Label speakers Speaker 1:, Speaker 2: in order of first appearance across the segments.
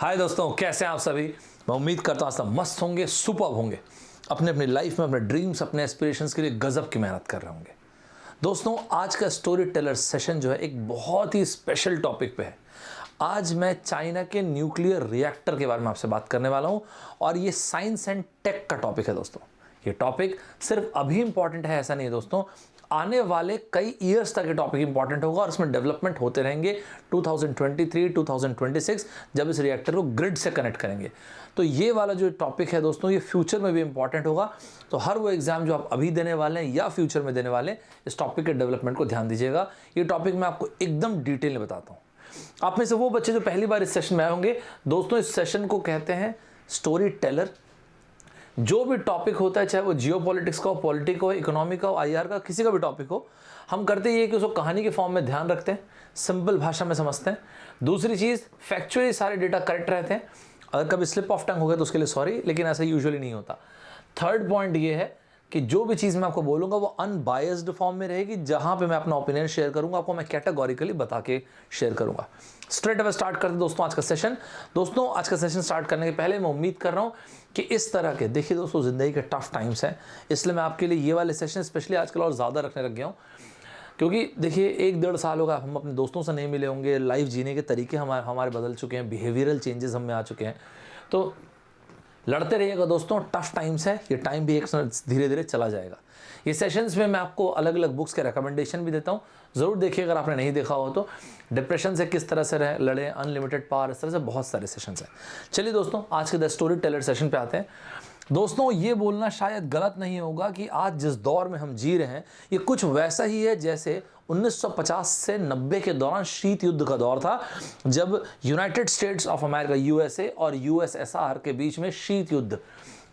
Speaker 1: हाय दोस्तों, कैसे हैं आप सभी। मैं उम्मीद करता हूँ सब मस्त होंगे, सुपर्ब होंगे, अपने अपनी लाइफ में अपने ड्रीम्स, अपने एस्पिरेशंस के लिए गजब की मेहनत कर रहे होंगे। दोस्तों, आज का स्टोरी टेलर सेशन जो है एक बहुत ही स्पेशल टॉपिक पे है। आज मैं चाइना के न्यूक्लियर रिएक्टर के बारे में आपसे बात करने वाला हूँ और ये साइंस एंड टेक का टॉपिक है दोस्तों। ये टॉपिक सिर्फ अभी इंपॉर्टेंट है ऐसा नहीं है दोस्तों, आने वाले कई ईयर्स तक ये टॉपिक इंपॉर्टेंट होगा और इसमें डेवलपमेंट होते रहेंगे 2023 2026 जब इस रिएक्टर को ग्रिड से कनेक्ट करेंगे। तो ये वाला जो टॉपिक है दोस्तों, ये फ्यूचर में भी इंपॉर्टेंट होगा। तो हर वो एग्जाम जो आप अभी देने वाले हैं या फ्यूचर में देने वाले हैं, इस टॉपिक के डेवलपमेंट को ध्यान दीजिएगा। ये टॉपिक मैं आपको एकदम डिटेल में बताता हूँ। आप में से वो बच्चे जो पहली बार इस सेशन में आए होंगे, दोस्तों इस सेशन को कहते हैं स्टोरी टेलर। जो भी टॉपिक होता है, चाहे वो जियोपॉलिटिक्स का हो, पॉलिटिक हो, इकोनॉमी का हो, आईआर का, किसी का भी टॉपिक हो, हम करते ये कि उसको कहानी के फॉर्म में ध्यान रखते हैं, सिंपल भाषा में समझते हैं। दूसरी चीज़, फैक्चुअली सारे डेटा करेक्ट रहते हैं। अगर कभी स्लिप ऑफ टंग हो गया तो उसके लिए सॉरी, लेकिन ऐसा यूजुअली नहीं होता। थर्ड पॉइंट ये है कि जो भी चीज़ मैं आपको बोलूँगा वो अनबायस्ड फॉर्म में रहेगी। जहाँ पे मैं अपना ओपिनियन शेयर करूँगा, आपको मैं कैटेगोरिकली बता के शेयर करूँगा। स्ट्रेट अवे स्टार्ट करते दोस्तों आज का सेशन। दोस्तों, आज का सेशन स्टार्ट करने के पहले मैं उम्मीद कर रहा हूँ कि इस तरह के, देखिए दोस्तों, ज़िंदगी के टफ टाइम्स हैं, इसलिए मैं आपके लिए ये वाले सेशन स्पेशली आजकल और ज़्यादा रखने लग गया हूँ। क्योंकि देखिए 1-1.5 साल होगा हम अपने दोस्तों से नहीं मिले होंगे, लाइफ जीने के तरीके हमारे बदल चुके हैं, बिहेवियरल चेंजेस हम में आ चुके हैं। तो लड़ते रहिएगा दोस्तों, टफ टाइम्स है, ये टाइम भी एक धीरे धीरे चला जाएगा। ये सेशंस में मैं आपको अलग अलग बुक्स के रिकमेंडेशन भी देता हूँ, ज़रूर देखिए अगर आपने नहीं देखा हो तो। डिप्रेशन से किस तरह से लड़े, अनलिमिटेड पावर, इस तरह से बहुत सारे सेशंस हैं। चलिए दोस्तों, आज के द स्टोरी टेलर सेशन पे आते हैं। दोस्तों, ये बोलना शायद गलत नहीं होगा कि आज जिस दौर में हम जी रहे हैं, ये कुछ वैसा ही है जैसे 1950 से 90 के दौरान शीत युद्ध का दौर था, जब United states of America USA और यूएसएसआर के बीच में शीत युद्ध,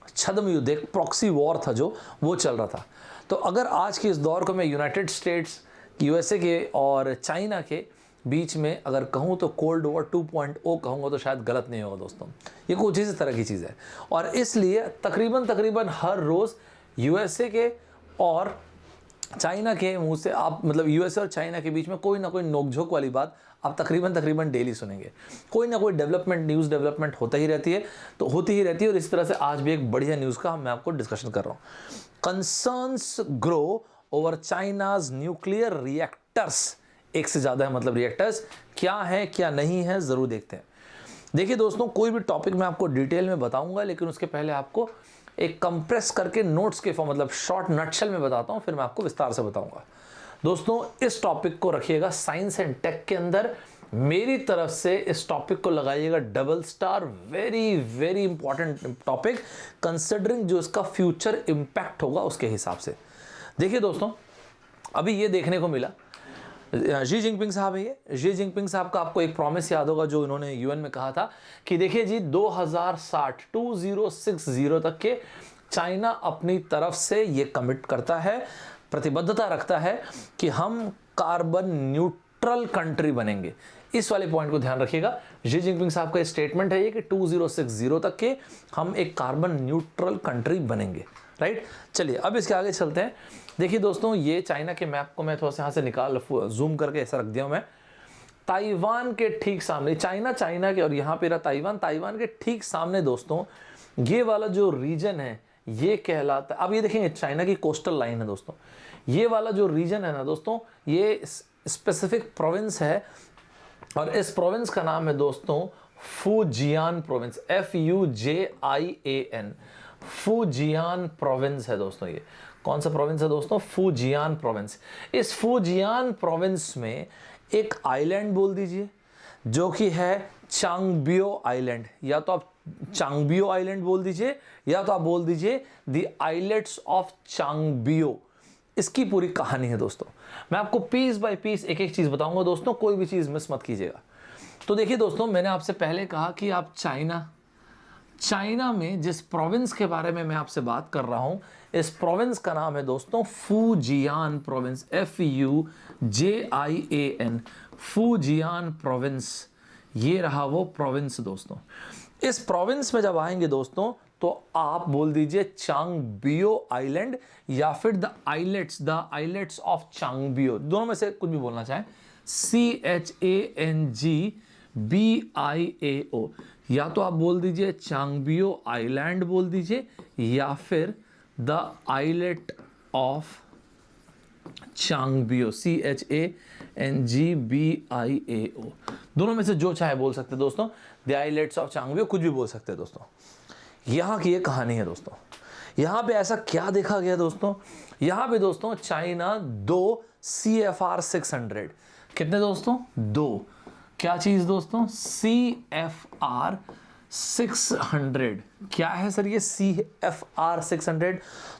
Speaker 1: छद्म युद्ध, एक प्रॉक्सी वॉर था जो वो चल रहा था। तो अगर आज के इस दौर को मैं यूनाइटेड स्टेट्स, यूएसए के और चाइना के बीच में अगर कहूँ तो कोल्ड वॉर 2.0 कहूँगा तो शायद गलत नहीं होगा दोस्तों। ये कुछ इस तरह की चीज़ है और इसलिए तकरीबन हर रोज़ यूएसए के और चाइना के मुंह से आप, मतलब यूएसए और चाइना के बीच में कोई ना कोई नोकझोंक वाली बात आप तकरीबन डेली सुनेंगे। कोई ना कोई न्यूज़ डेवलपमेंट होता ही रहती है, तो होती ही रहती है। और इस तरह से आज भी एक बढ़िया न्यूज़ का मैं आपको डिस्कशन कर रहा हूँ। Concerns grow over China's nuclear reactors. एक से ज़्यादा है, मतलब रिएक्टर्स क्या है क्या नहीं है, ज़रूर देखते हैं। देखिए दोस्तों, कोई भी टॉपिक मैं आपको डिटेल में बताऊंगा, लेकिन उसके पहले आपको एक कंप्रेस करके नोट्स के फॉर्म, मतलब शॉर्ट नटशेल में बताता हूं, फिर मैं आपको विस्तार से बताऊंगा। दोस्तों, इस टॉपिक को रखिएगा साइंस एंड टेक के अंदर। मेरी तरफ से इस टॉपिक को लगाइएगा double star. Very very important topic, considering जो इसका फ्यूचर इंपैक्ट होगा उसके हिसाब से। देखिए दोस्तों, अभी ये देखने को मिला, शी जिनपिंग साहब है ये, शी जिनपिंग साहब का आपको एक प्रॉमिस याद होगा जो इन्होंने यूएन में कहा था कि देखिए जी 2060 तक के चाइना अपनी तरफ से ये कमिट करता है, प्रतिबद्धता रखता है कि हम कार्बन न्यूट्रल कंट्री बनेंगे। इस वाले पॉइंट को ध्यान रखिएगा। शी जिनपिंग साहब का स्टेटमेंट है ये कि 2060 तक के हम एक कार्बन न्यूट्रल कंट्री बनेंगे, राइट। चलिए अब इसके आगे चलते हैं। देखिए दोस्तों, ये चाइना के मैप को मैं थोड़ा सा यहाँ से निकाल जूम करके ऐसा रख दिया हूँ मैं। ताइवान के ठीक सामने चाइना के, और यहाँ पे रहा ताइवान के ठीक सामने दोस्तों ये वाला जो रीजन है ये कहलाता है, अब ये देखेंगे चाइना की कोस्टल लाइन है दोस्तों। ये वाला जो रीजन है ना दोस्तों, ये स्पेसिफिक प्रोविंस है और इस प्रोविंस का नाम है दोस्तों Fujian province, FUJIAN, Fujian province है दोस्तों। ये कौन सा प्रोविंस है दोस्तों? Fujian province. इस फुजियान प्रोविंस में एक आइलैंड बोल दीजिए जो कि है चांगबियो आइलैंड, या तो आप चांगबियो आइलैंड बोल दीजिए या तो आप बोल दीजिए द आइलेट्स ऑफ चांगबियो। इसकी पूरी कहानी है दोस्तों। मैं आपको पीस बाय पीस एक एक चीज बताऊंगा दोस्तों, कोई भी चीज मिस मत कीजिएगा। तो देखिए दोस्तों, मैंने आपसे पहले कहा कि आप चाइना में जिस प्रोविंस के बारे में मैं आपसे बात कर रहा हूं, इस प्रोविंस का नाम है दोस्तों Fujian province, FUJIAN, Fujian province. ये रहा वो प्रोविंस दोस्तों। इस प्रोविंस में जब आएंगे दोस्तों तो आप बोल दीजिए चांगबियो आइलैंड या फिर द आइलेट्स ऑफ चांगबियो, दोनों में से कुछ भी बोलना चाहें। CHANGBIO BIAO, या तो आप बोल दीजिए चांगबियो आइलैंड बोल दीजिए, या फिर द आइलेट ऑफ चांगबियो, CHANGBIAO, दोनों में से जो चाहे बोल सकते हैं दोस्तों। द आइलेट्स ऑफ चांगबियो, कुछ भी बोल सकते हैं दोस्तों। यहाँ की ये कहानी है दोस्तों। यहाँ पे ऐसा क्या देखा गया दोस्तों, यहाँ पे दोस्तों चाइना 2 CFR 600, कितने दोस्तों, 2, क्या चीज दोस्तों, CFR 600, क्या है सर ये CFR 600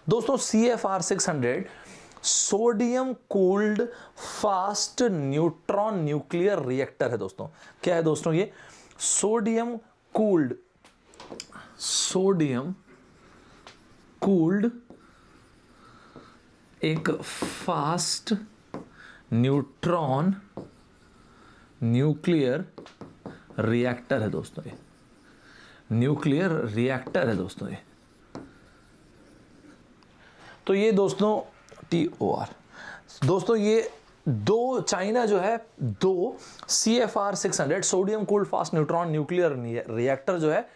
Speaker 1: दोस्तों? CFR 600 sodium cooled fast neutron nuclear reactor है दोस्तों। क्या है दोस्तों ये? सोडियम कूल्ड एक फास्ट न्यूट्रॉन न्यूक्लियर रिएक्टर है दोस्तों। ये न्यूक्लियर रिएक्टर है दोस्तों ये। तो ये दोस्तों TOR दोस्तों, ये 2 चाइना जो है 2 CFR 600 sodium cooled fast neutron nuclear reactor जो है,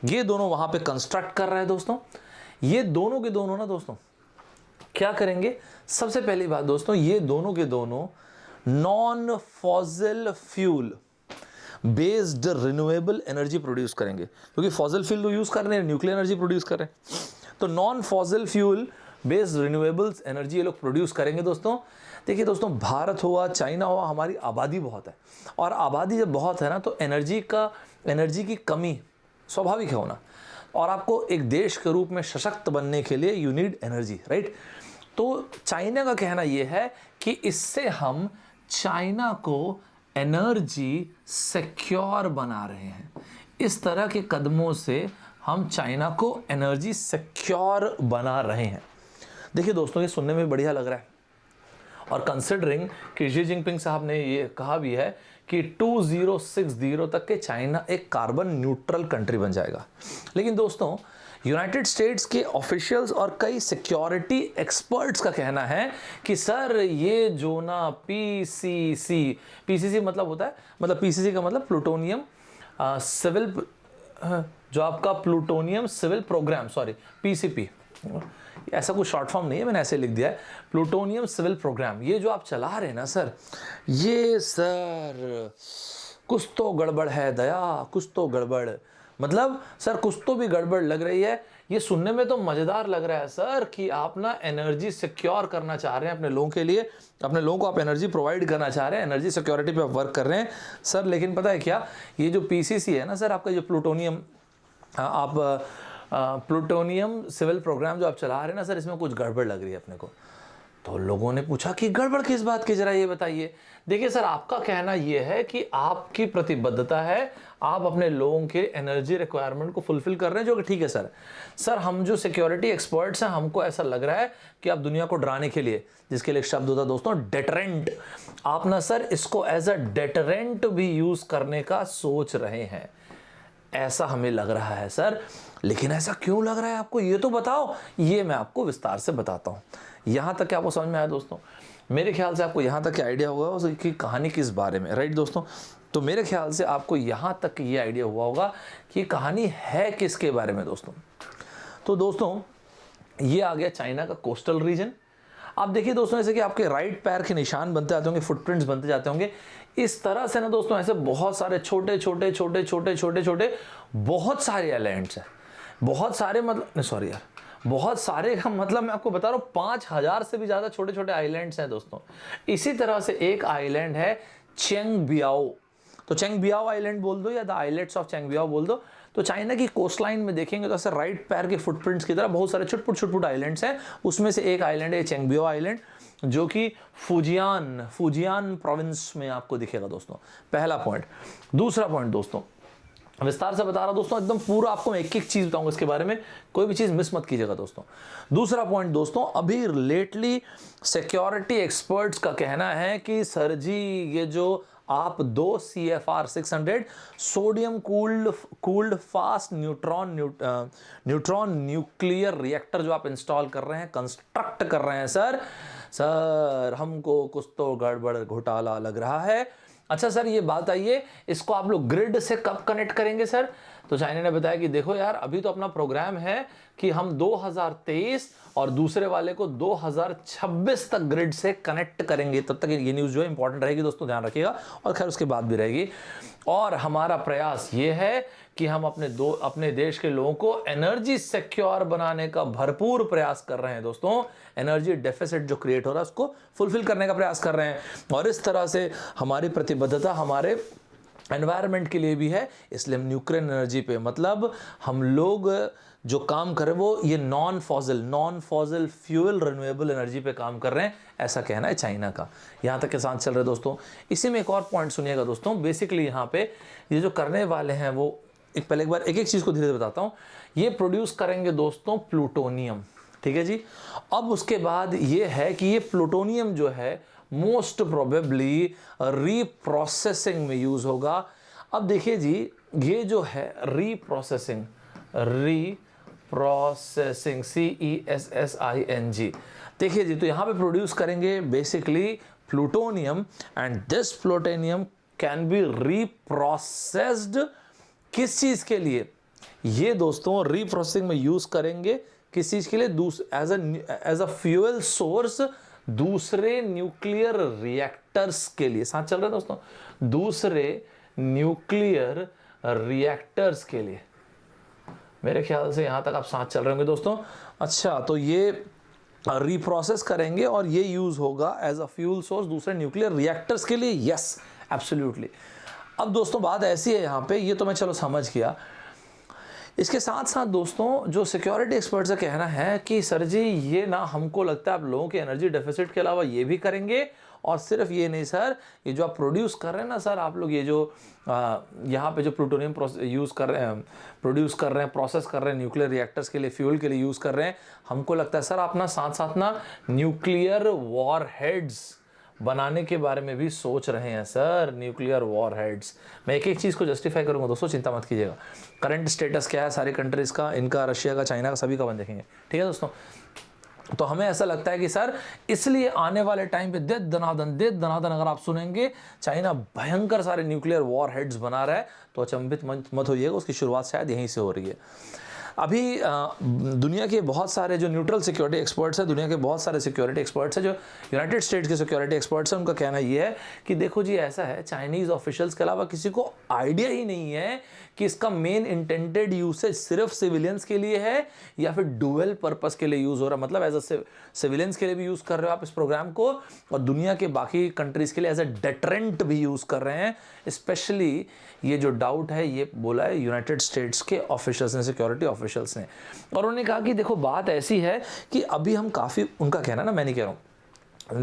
Speaker 1: ये दोनों वहां पे कंस्ट्रक्ट कर रहे हैं दोस्तों। ये दोनों के दोनों ना दोस्तों क्या करेंगे, सबसे पहली बात दोस्तों, ये दोनों के दोनों non fossil fuel based renewable energy produce करेंगे, क्योंकि फॉसिल फ्यूल तो यूज कर रहे हैं, न्यूक्लियर एनर्जी प्रोड्यूस कर रहे हैं। तो non fossil fuel based renewables energy ये लोग प्रोड्यूस करेंगे दोस्तों। देखिए दोस्तों, भारत हुआ, चाइना हुआ, हमारी आबादी बहुत है, और आबादी जब बहुत है ना तो एनर्जी की कमी स्वाभाविक है होना, और आपको एक देश के रूप में सशक्त बनने के लिए यू नीड एनर्जी, राइट। तो चाइना का कहना यह है कि इससे हम चाइना को एनर्जी सिक्योर बना रहे हैं। इस तरह के कदमों से हम चाइना को एनर्जी सिक्योर बना रहे हैं। देखिए दोस्तों, ये सुनने में बढ़िया लग रहा है, और कंसिडरिंग कि शी जिनपिंग साहब ने ये कहा भी है कि 2060 तक के चाइना एक कार्बन न्यूट्रल कंट्री बन जाएगा। लेकिन दोस्तों, यूनाइटेड स्टेट्स के ऑफिशियल्स और कई सिक्योरिटी एक्सपर्ट्स का कहना है कि सर ये जो ना पीसीसी मतलब होता है, मतलब पीसीसी का मतलब प्लूटोनियम सिविल, जो आपका plutonium civil programme, sorry PCP, ऐसा कुछ शॉर्ट फॉर्म नहीं है, मैंने ऐसे लिख दिया है, प्लूटोनियम सिविल प्रोग्राम। ये जो आप चला रहे हैं ना सर, ये सर कुछ तो गड़बड़ है दया, कुछ तो गड़बड़, मतलब सर कुछ तो भी गड़बड़ लग रही है। ये सुनने में तो मजेदार लग रहा है सर कि आप ना एनर्जी सिक्योर करना चाह रहे हैं अपने लोगों के लिए, अपने लोगों को आप एनर्जी प्रोवाइड करना चाह रहे हैं, एनर्जी सिक्योरिटी पे आप वर्क कर रहे हैं सर। लेकिन पता है क्या, ये जो पीसीसी है ना सर, आपका जो प्लूटोनियम, आप प्लूटोनियम सिविल प्रोग्राम जो आप चला रहे हैं ना सर, इसमें कुछ गड़बड़ लग रही है अपने को। तो लोगों ने पूछा कि गड़बड़ किस बात की, जरा ये बताइए। देखिए सर, आपका कहना यह है कि आपकी प्रतिबद्धता है, आप अपने लोगों के एनर्जी रिक्वायरमेंट को फुलफिल कर रहे हैं, जो कि ठीक है सर। सर हम जो सिक्योरिटी एक्सपर्ट्स हैं, हमको ऐसा लग रहा है कि आप दुनिया को डराने के लिए, जिसके लिए एक शब्द होता है दोस्तों डेटरेंट, आप ना सर इसको एज अ डेटरेंट भी यूज करने का सोच रहे हैं, ऐसा हमें लग रहा है सर। लेकिन ऐसा क्यों लग रहा है आपको, ये तो बताओ। ये मैं आपको विस्तार से बताता हूँ। यहाँ तक आपको समझ में आया दोस्तों? मेरे ख्याल से आपको यहाँ तक के आइडिया हुआ उसकी कहानी किस बारे में, राइट दोस्तों? तो मेरे ख्याल से आपको यहाँ तक ये आइडिया हुआ होगा कि कहानी है किसके बारे में दोस्तों। तो दोस्तों, ये आ गया चाइना का कोस्टल रीजन। आप देखिए दोस्तों, जैसे कि आपके राइट पैर के निशान बनते जाते होंगे, फुटप्रिंट्स बनते जाते होंगे, इस तरह से ना दोस्तों ऐसे बहुत सारे छोटे छोटे छोटे छोटे छोटे छोटे बहुत सारे आइलैंड्स हैं। बहुत सारे मतलब सॉरी यार, बहुत सारे का मतलब मैं आपको बता रहा हूँ 5000 से भी ज़्यादा छोटे छोटे आइलैंड्स हैं दोस्तों। इसी तरह से एक आइलैंड है चेंगबियाओ, तो चेंगबियाओ आइलैंड बोल दो या द आइलैंड्स ऑफ चेंगबियाओ बोल दो। तो चाइना की कोस्ट लाइन में देखेंगे तो ऐसे राइट पैर के फुटप्रिंट्स की तरह बहुत सारे छुटपुट आइलैंड्स हैं। उसमें से एक आइलैंड है चेंगबियाओ आइलैंड, जो कि फुजियान प्रोविंस में आपको दिखेगा दोस्तों। पहला पॉइंट। दूसरा पॉइंट दोस्तों, विस्तार से बता रहा हूं दोस्तों, एकदम पूरा आपको मैं एक एक चीज बताऊंगा इसके बारे में, कोई भी चीज मिस मत कीजिएगा दोस्तों। दूसरा पॉइंट दोस्तों, अभी लेटली सिक्योरिटी एक्सपर्ट्स का कहना है कि सर जी ये जो आप 2 CFR 600 sodium cooled fast neutron nuclear reactor जो आप इंस्टॉल कर रहे हैं, कंस्ट्रक्ट कर रहे हैं सर, हमको कुछ तो गड़बड़ घोटाला लग रहा है। अच्छा सर ये बात आइए, इसको आप लोग ग्रिड से कब कनेक्ट करेंगे सर? तो चाइना ने बताया कि देखो यार, अभी तो अपना प्रोग्राम है कि हम 2023 और दूसरे वाले को 2026 तक ग्रिड से कनेक्ट करेंगे। तब तक ये न्यूज़ जो है इंपॉर्टेंट रहेगी दोस्तों, ध्यान रखिएगा, और खैर उसके बाद भी रहेगी। और हमारा प्रयास ये है कि हम अपने देश के लोगों को एनर्जी सिक्योर बनाने का भरपूर प्रयास कर रहे हैं दोस्तों। एनर्जी डेफिसिट जो क्रिएट हो रहा है उसको फुलफिल करने का प्रयास कर रहे हैं, और इस तरह से हमारी प्रतिबद्धता हमारे एनवायरनमेंट के लिए भी है। इसलिए हम न्यूक्लियर एनर्जी पे, मतलब हम लोग जो काम कर रहे हैं वो ये non fossil fuel renewable energy पे काम कर रहे हैं, ऐसा कहना है चाइना का। यहाँ तक के साथ चल रहे हैं दोस्तों। इसी में एक और पॉइंट सुनिएगा दोस्तों। बेसिकली यहाँ पे ये जो करने वाले हैं वो एक बार एक चीज़ को धीरे धीरे बताता हूँ। ये प्रोड्यूस करेंगे दोस्तों प्लूटोनियम, ठीक है जी। अब उसके बाद ये है कि ये प्लूटोनियम जो है मोस्ट प्रोबेबली रीप्रोसेसिंग में यूज होगा। अब देखिए जी, ये जो है रीप्रोसेसिंग CESSING, देखिए जी, तो यहां पे प्रोड्यूस करेंगे basically plutonium, and this plutonium can be reprocessed किस चीज के लिए? ये दोस्तों रीप्रोसेसिंग में यूज करेंगे किस चीज के लिए? एज अ फ्यूल सोर्स दूसरे न्यूक्लियर रिएक्टर्स के लिए। साथ चल रहे हैं दोस्तों, दूसरे न्यूक्लियर रिएक्टर्स के लिए। मेरे ख्याल से यहां तक आप साथ चल रहे होंगे दोस्तों। अच्छा, तो ये रीप्रोसेस करेंगे और ये यूज होगा एज अ फ्यूल सोर्स दूसरे न्यूक्लियर रिएक्टर्स के लिए। Yes, absolutely. अब दोस्तों बात ऐसी है यहाँ पे, ये तो मैं चलो समझ गया। इसके साथ साथ दोस्तों जो सिक्योरिटी एक्सपर्ट्स का कहना है कि सर जी ये ना, हमको लगता है आप लोगों के एनर्जी डेफिसिट के अलावा ये भी करेंगे, और सिर्फ ये नहीं सर, ये जो आप प्रोड्यूस कर रहे हैं ना सर, आप लोग ये जो यहाँ पे जो प्लूटोनियम यूज़ कर रहे हैं, प्रोड्यूस कर रहे हैं, प्रोसेस कर रहे हैं न्यूक्लियर रिएक्टर्स के लिए, फ्यूल के लिए यूज़ कर रहे हैं, हमको लगता है सर आप ना साथ साथ ना न्यूक्लियर वॉर हेड्स बनाने के बारे में भी सोच रहे हैं सर। न्यूक्लियर वॉर हेड्स, मैं एक एक चीज़ को जस्टिफाई करूंगा दोस्तों, चिंता मत कीजिएगा। करंट स्टेटस क्या है सारी कंट्रीज़ का, इनका, रशिया का, चाइना का, सभी का अपन देखेंगे, ठीक है दोस्तों। तो हमें ऐसा लगता है कि सर इसलिए आने वाले टाइम पे दे दनादन अगर आप सुनेंगे चाइना भयंकर सारे न्यूक्लियर वॉर हेड्स बना रहा है, तो अचंभित मत होइएगा, उसकी शुरुआत शायद यहीं से हो रही है। अभी दुनिया के बहुत सारे जो न्यूट्रल सिक्योरिटी एक्सपर्ट्स हैं, दुनिया के बहुत सारे सिक्योरिटी एक्सपर्ट्स हैं, जो यूनाइटेड स्टेट्स के सिक्योरिटी एक्सपर्ट्स हैं, उनका कहना ये है कि देखो जी ऐसा है, चाइनीज़ ऑफिशियल्स के अलावा किसी को आइडिया ही नहीं है कि इसका मेन इंटेंडेड यूसेज सिर्फ सिविलियंस के लिए है या फिर डुअल पर्पस के लिए यूज़ हो रहा है। मतलब एज अ सिविलियंस के लिए भी यूज़ कर रहे हो आप इस प्रोग्राम को, और दुनिया के बाकी कंट्रीज़ के लिए एज अ डेटरेंट भी यूज़ कर रहे हैं। स्पेशली ये जो डाउट है ये बोला है यूनाइटेड स्टेट्स के ऑफिशियल्स ने, सिक्योरिटी ऑफिशियल्स ने, और उन्होंने कहा कि देखो बात ऐसी है कि अभी हम काफ़ी, उनका कहना ना, मैं नहीं कह रहा हूँ,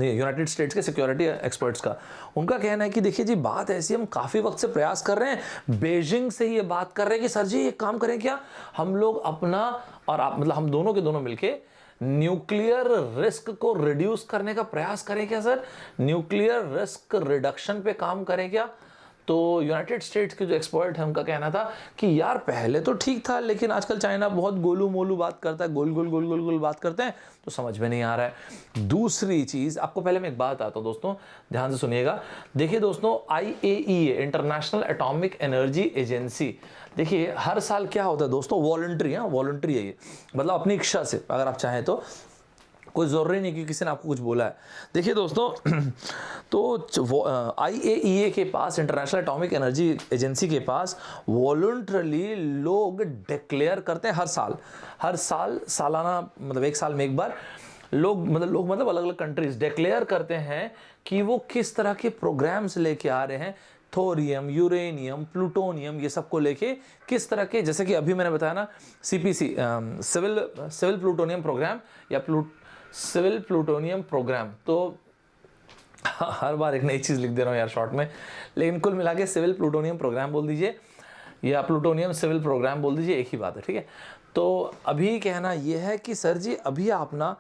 Speaker 1: यूनाइटेड स्टेट्स के सिक्योरिटी एक्सपर्ट्स का, उनका कहना है कि देखिए जी बात ऐसी, हम काफ़ी वक्त से प्रयास कर रहे हैं, बीजिंग से ये बात कर रहे हैं कि सर जी एक काम करें क्या, हम लोग अपना और आप, मतलब हम दोनों के दोनों मिलके न्यूक्लियर रिस्क को रिड्यूस करने का प्रयास करें क्या सर, न्यूक्लियर रिस्क रिडक्शन पे काम करें क्या। तो यूनाइटेड स्टेट्स के जो एक्सपर्ट हैं उनका कहना था कि यार पहले तो ठीक था, लेकिन आजकल चाइना बहुत गोलू मोलू बात करता है, गोल गोल गोल गोल गोल बात करते हैं, तो समझ में नहीं आ रहा है। दूसरी चीज़, आपको पहले मैं एक बात आता हूँ दोस्तों, ध्यान से सुनिएगा। देखिए दोस्तों, IAEA international atomic energy agency, देखिए हर साल क्या होता है दोस्तों, वॉलंटरी है ये, मतलब अपनी इच्छा से अगर आप चाहें तो, कोई ज़रूरी नहीं कि किसी ने आपको कुछ बोला है। देखिए दोस्तों तो IAEA के पास, इंटरनेशनल एटॉमिक एनर्जी एजेंसी के पास वॉलंटरली लोग डिक्लेयर करते हैं हर साल सालाना, मतलब एक साल में एक बार लोग मतलब अलग अलग कंट्रीज डिक्लेयर करते हैं कि वो किस तरह के प्रोग्राम्स लेके आ रहे हैं, थोरियम, यूरेनियम, प्लूटोनियम, ये सब को लेके किस तरह के, जैसे कि अभी मैंने बताया ना CPC, सिविल प्लूटोनियम प्रोग्राम या सिविल प्लूटोनियम प्रोग्राम, तो हर बार एक नई चीज़ लिख दे रहा हूँ यार शॉर्ट में, लेकिन कुल मिला के सिविल प्लूटोनियम प्रोग्राम बोल दीजिए या प्लूटोनियम सिविल प्रोग्राम बोल दीजिए, एक ही बात है, ठीक है। तो अभी कहना यह है कि सर जी अभी आप ना,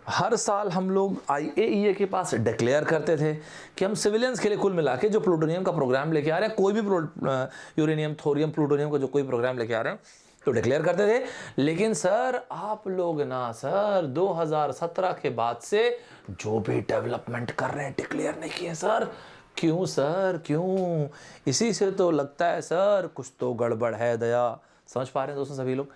Speaker 1: हर साल हम लोग IAEA के पास डिक्लेयर करते थे कि हम सिविलियंस के लिए कुल मिला के जो प्लूटोनियम का प्रोग्राम लेके आ रहे हैं, कोई भी यूरेनियम, थोरियम, प्लूटोनियम का जो कोई प्रोग्राम लेके आ रहे हैं तो डिक्लेयर करते थे। लेकिन सर आप लोग ना सर 2017 के बाद से जो भी डेवलपमेंट कर रहे हैं डिक्लेयर नहीं किए सर, क्यों सर क्यों? इसी से तो लगता है सर कुछ तो गड़बड़ है दया। समझ पा रहे हैं दोस्तों सभी लोग?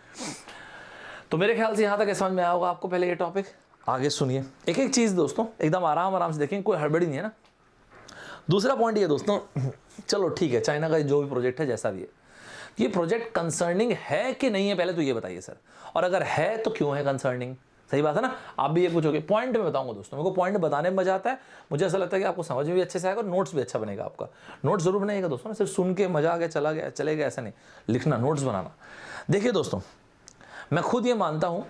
Speaker 1: तो मेरे ख्याल से यहाँ तक समझ में आया होगा आपको पहले ये टॉपिक। आगे सुनिए एक एक चीज़ दोस्तों, एकदम आराम आराम से देखें, कोई हड़बड़ी नहीं है ना। दूसरा पॉइंट ये दोस्तों, चलो ठीक है, चाइना का जो भी प्रोजेक्ट है जैसा भी है, ये प्रोजेक्ट कंसर्निंग है कि नहीं है, पहले तो ये बताइए सर। और अगर है तो क्यों है कंसर्निंग? सही बात है ना। आप भी ये पूछोगे, पॉइंट में बताऊंगा दोस्तों, मेरे को पॉइंट बताने में मजा आता है। मुझे ऐसा लगता है कि आपको समझ में भी अच्छे से आएगा और नोट्स भी अच्छा बनेगा आपका। नोट्स जरूर बनाइएगा दोस्तों, सिर्फ सुन के मजा आ गया चला गया चले गया ऐसा नहीं, लिखना, नोट्स बनाना। देखिए दोस्तों, मैं खुद ये मानता हूं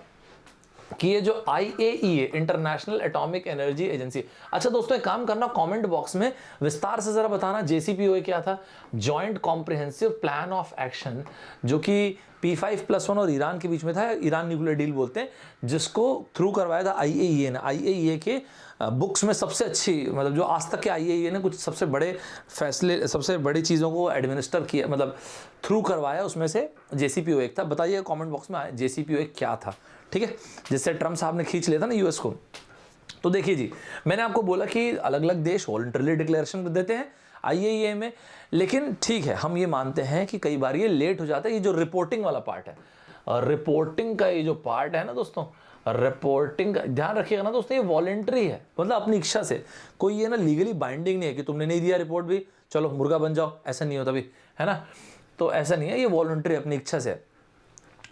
Speaker 1: कि ये जो IAEA international atomic energy agency, अच्छा दोस्तों एक काम करना, कमेंट बॉक्स में विस्तार से जरा बताना JCPOA क्या था, joint comprehensive plan of action, जो कि P5+1 और ईरान के बीच में था, ईरान न्यूक्लियर डील बोलते हैं, जिसको थ्रू करवाया था IAEA ने। IAEA के बुक्स में सबसे अच्छी, मतलब जो आज तक के IAEA ने कुछ सबसे बड़े फैसले, सबसे बड़ी चीज़ों को एडमिनिस्टर किया, मतलब थ्रू करवाया, उसमें से JCPOA एक था। बताइए कमेंट बॉक्स में JCPOA क्या था, ठीक है, जिससे ट्रम्प साहब ने खींच लिया था ना US को। तो देखिए जी, मैंने आपको बोला कि अलग अलग देश वॉलंटरली डिक्लेरेशन देते हैं IAEA में, लेकिन ठीक है, हम ये मानते हैं कि कई बार ये लेट हो जाता है। ये जो रिपोर्टिंग वाला पार्ट है, और रिपोर्टिंग का ये जो पार्ट है ना दोस्तों, रिपोर्टिंग का ध्यान रखिएगा ना दोस्तों, ये वॉलंटरी है, मतलब अपनी इच्छा से, कोई ये ना लीगली बाइंडिंग नहीं है कि तुमने नहीं दिया रिपोर्ट भी चलो मुर्गा बन जाओ, ऐसा नहीं होता भी, है ना। तो ऐसा नहीं है, ये वॉलंटरी अपनी इच्छा से है।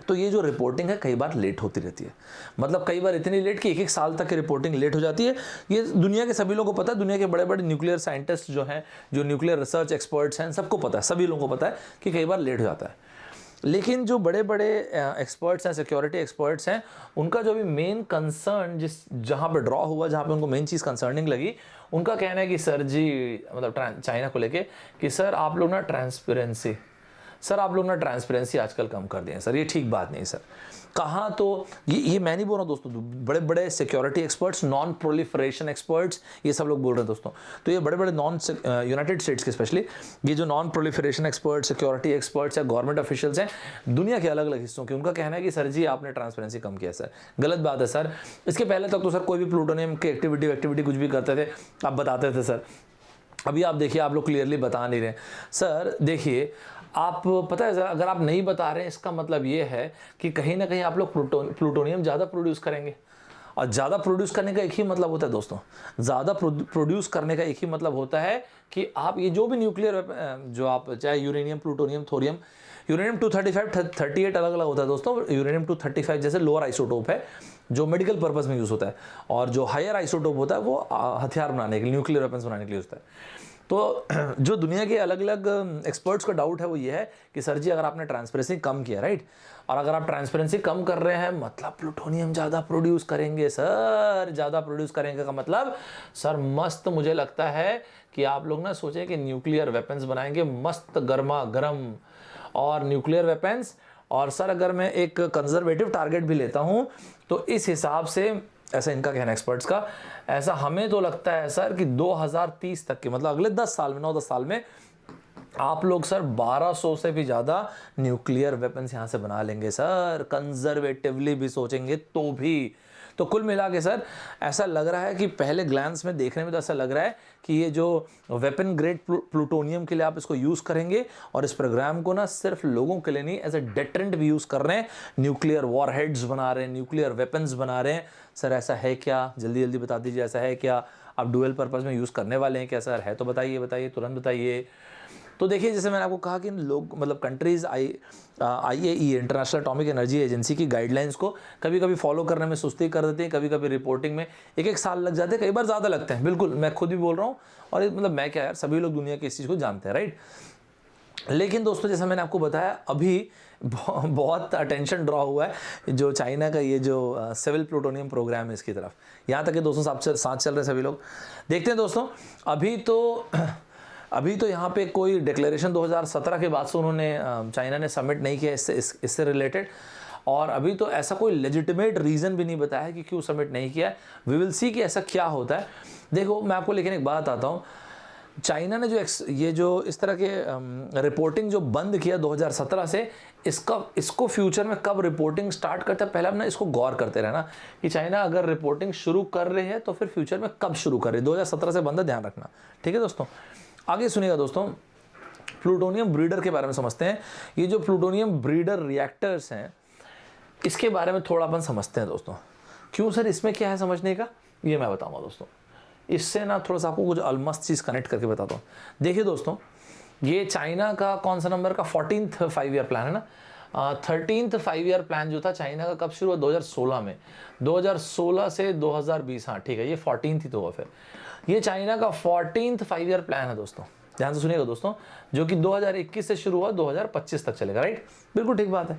Speaker 1: तो ये जो रिपोर्टिंग है कई बार लेट होती रहती है, मतलब कई बार इतनी लेट कि एक एक साल तक की रिपोर्टिंग लेट हो जाती है। ये दुनिया के सभी लोगों को पता है, दुनिया के बड़े बड़े न्यूक्लियर साइंटिस्ट जो हैं, जो न्यूक्लियर रिसर्च एक्सपर्ट्स हैं, सबको पता है, सभी लोगों को पता है कि कई बार लेट हो जाता है। लेकिन जो बड़े बड़े एक्सपर्ट्स हैं, सिक्योरिटी एक्सपर्ट्स हैं, उनका जो भी मेन कंसर्न जहाँ पे ड्रॉ हुआ, जहाँ पे उनको मेन चीज़ कंसर्निंग लगी, उनका कहना है कि सर जी, मतलब चाइना को लेके, कि सर आप लोग ना ट्रांसपेरेंसी, सर आप लोग ना ट्रांसपेरेंसी आजकल कम कर दिए सर, ये ठीक बात नहीं सर। कहाँ? तो ये मैं नहीं बोल रहा दोस्तों, बड़े बड़े security experts, non proliferation experts, ये सब लोग बोल रहे हैं दोस्तों। तो ये बड़े बड़े यूनाइटेड स्टेट्स के स्पेशली ये जो non proliferation experts, security experts या गवर्नमेंट ऑफिशियल्स हैं दुनिया के अलग अलग हिस्सों के, उनका कहना है कि सर जी आपने ट्रांसपेरेंसी कम किया सर। गलत बात है सर। इसके पहले तक तो सर कोई भी प्लूटोनियम की एक्टिविटी कुछ भी करते थे आप बताते थे सर। अभी आप देखिए, आप लोग क्लियरली बता नहीं रहे सर। देखिए आप, पता है अगर आप नहीं बता रहे हैं, इसका मतलब ये है कि कहीं ना कहीं आप लोग प्लूटोनियम ज़्यादा प्रोड्यूस करेंगे। और ज़्यादा प्रोड्यूस करने का एक ही मतलब होता है दोस्तों, ज़्यादा प्रोड्यूस करने का एक ही मतलब होता है कि आप ये जो भी न्यूक्लियर, जो आप चाहे यूरेनियम, प्लूटोनियम, थोरियम, यूरेनियम 235, 38 अलग अलग होता है दोस्तों। यूरेनियम 235 जैसे लोअर आइसोटोप है जो मेडिकल पर्पस में यूज़ होता है, और जो हायर आइसोटोप होता है वो हथियार बनाने के लिए, न्यूक्लियर वेपन्स बनाने के लिए होता है। तो जो दुनिया के अलग अलग एक्सपर्ट्स का डाउट है वो ये है कि सर जी अगर आपने ट्रांसपेरेंसी कम किया, राइट, और अगर आप ट्रांसपेरेंसी कम कर रहे हैं मतलब प्लूटोनियम ज़्यादा प्रोड्यूस करेंगे सर। ज़्यादा प्रोड्यूस करेंगे का मतलब सर मस्त, मुझे लगता है कि आप लोग ना सोचें कि न्यूक्लियर वेपन्स बनाएंगे मस्त गर्मा गर्म, और न्यूक्लियर वेपन्स। और सर अगर मैं एक कंजर्वेटिव टारगेट भी लेता हूँ तो इस हिसाब से, ऐसा इनका कहना एक्सपर्ट्स का, ऐसा हमें तो लगता है सर कि 2030 तक के, मतलब अगले 10 साल में, 9-10 साल में आप लोग सर 1200 से भी ज़्यादा न्यूक्लियर वेपन्स यहाँ से बना लेंगे सर, कंजर्वेटिवली भी सोचेंगे तो भी। तो कुल मिला के सर ऐसा लग रहा है कि पहले ग्लैंस में देखने में तो ऐसा लग रहा है कि ये जो वेपन ग्रेड प्लूटोनियम के लिए आप इसको यूज़ करेंगे, और इस प्रोग्राम को ना सिर्फ लोगों के लिए नहीं, एज ए डेटरेंट भी यूज़ कर रहे हैं, न्यूक्लियर वॉरहेड्स बना रहे हैं, न्यूक्लियर वेपन्स बना रहे हैं। सर ऐसा है क्या? जल्दी जल्दी बता दीजिए, ऐसा है क्या? आप डुअल पर्पज़ में यूज़ करने वाले हैं क्या सर? है तो बताइए, बताइए, तुरंत बताइए। तो देखिए, जैसे मैंने आपको कहा कि लोग, मतलब countries IAEA international atomic energy agency की गाइडलाइंस को कभी कभी फॉलो करने में सुस्ती कर देते हैं, कभी कभी रिपोर्टिंग में एक एक साल लग जाते हैं, कई बार ज़्यादा लगते हैं। बिल्कुल, मैं खुद भी बोल रहा हूँ, और मतलब मैं क्या यार, सभी लोग दुनिया की इस चीज़ को जानते हैं, राइट। लेकिन दोस्तों जैसा मैंने आपको बताया, अभी बहुत अटेंशन ड्रॉ हुआ है जो चाइना का ये जो सिविल प्लूटोनियम प्रोग्राम है इसकी तरफ। यहाँ तक कि दोस्तों साथ चल रहे सभी लोग। देखते हैं दोस्तों, अभी तो यहाँ पे कोई डिक्लेरेशन 2017 के बाद से उन्होंने, चाइना ने सबमिट नहीं किया इससे रिलेटेड, और अभी तो ऐसा कोई लेजिटिमेट रीज़न भी नहीं बताया कि क्यों सबमिट नहीं किया है। वी विल सी कि ऐसा क्या होता है। देखो मैं आपको लेकिन एक बात आता हूँ, चाइना ने जो इस तरह के रिपोर्टिंग जो बंद किया 2017 से, इसको फ्यूचर में कब रिपोर्टिंग स्टार्ट करता है, पहले हम ना इसको गौर करते रहना कि चाइना अगर रिपोर्टिंग शुरू कर रही है तो फिर फ्यूचर में कब शुरू कर रही है। 2017 से बंद है, ध्यान रखना, ठीक है दोस्तों। आगे सुनिएगा दोस्तों, प्लूटोनियम ब्रीडर के बारे में समझते हैं। ये जो प्लूटोनियम ब्रीडर रिएक्टर्स हैं, इसके बारे में थोड़ा अपन समझते हैं दोस्तों। क्यों सर, इसमें क्या है समझने का, ये मैं बताऊंगा दोस्तों। इससे ना थोड़ा सा आपको कुछ अलमस्त चीज़ कनेक्ट करके बताता हूँ। देखिए दोस्तों, ये चाइना का कौन सा नंबर का 14th 5 ईयर प्लान है ना। 13th 5 ईयर प्लान जो था चाइना का कब शुरू हुआ, 2016 में। 2016 से 2020, हाँ ठीक है, ये 14th ही तो हुआ फिर। ये चाइना का 14th 5 ईयर प्लान है दोस्तों, ध्यान से सुनिएगा दोस्तों, जो कि 2021 से शुरू हुआ, 2025 तक चलेगा, राइट। बिल्कुल ठीक बात है।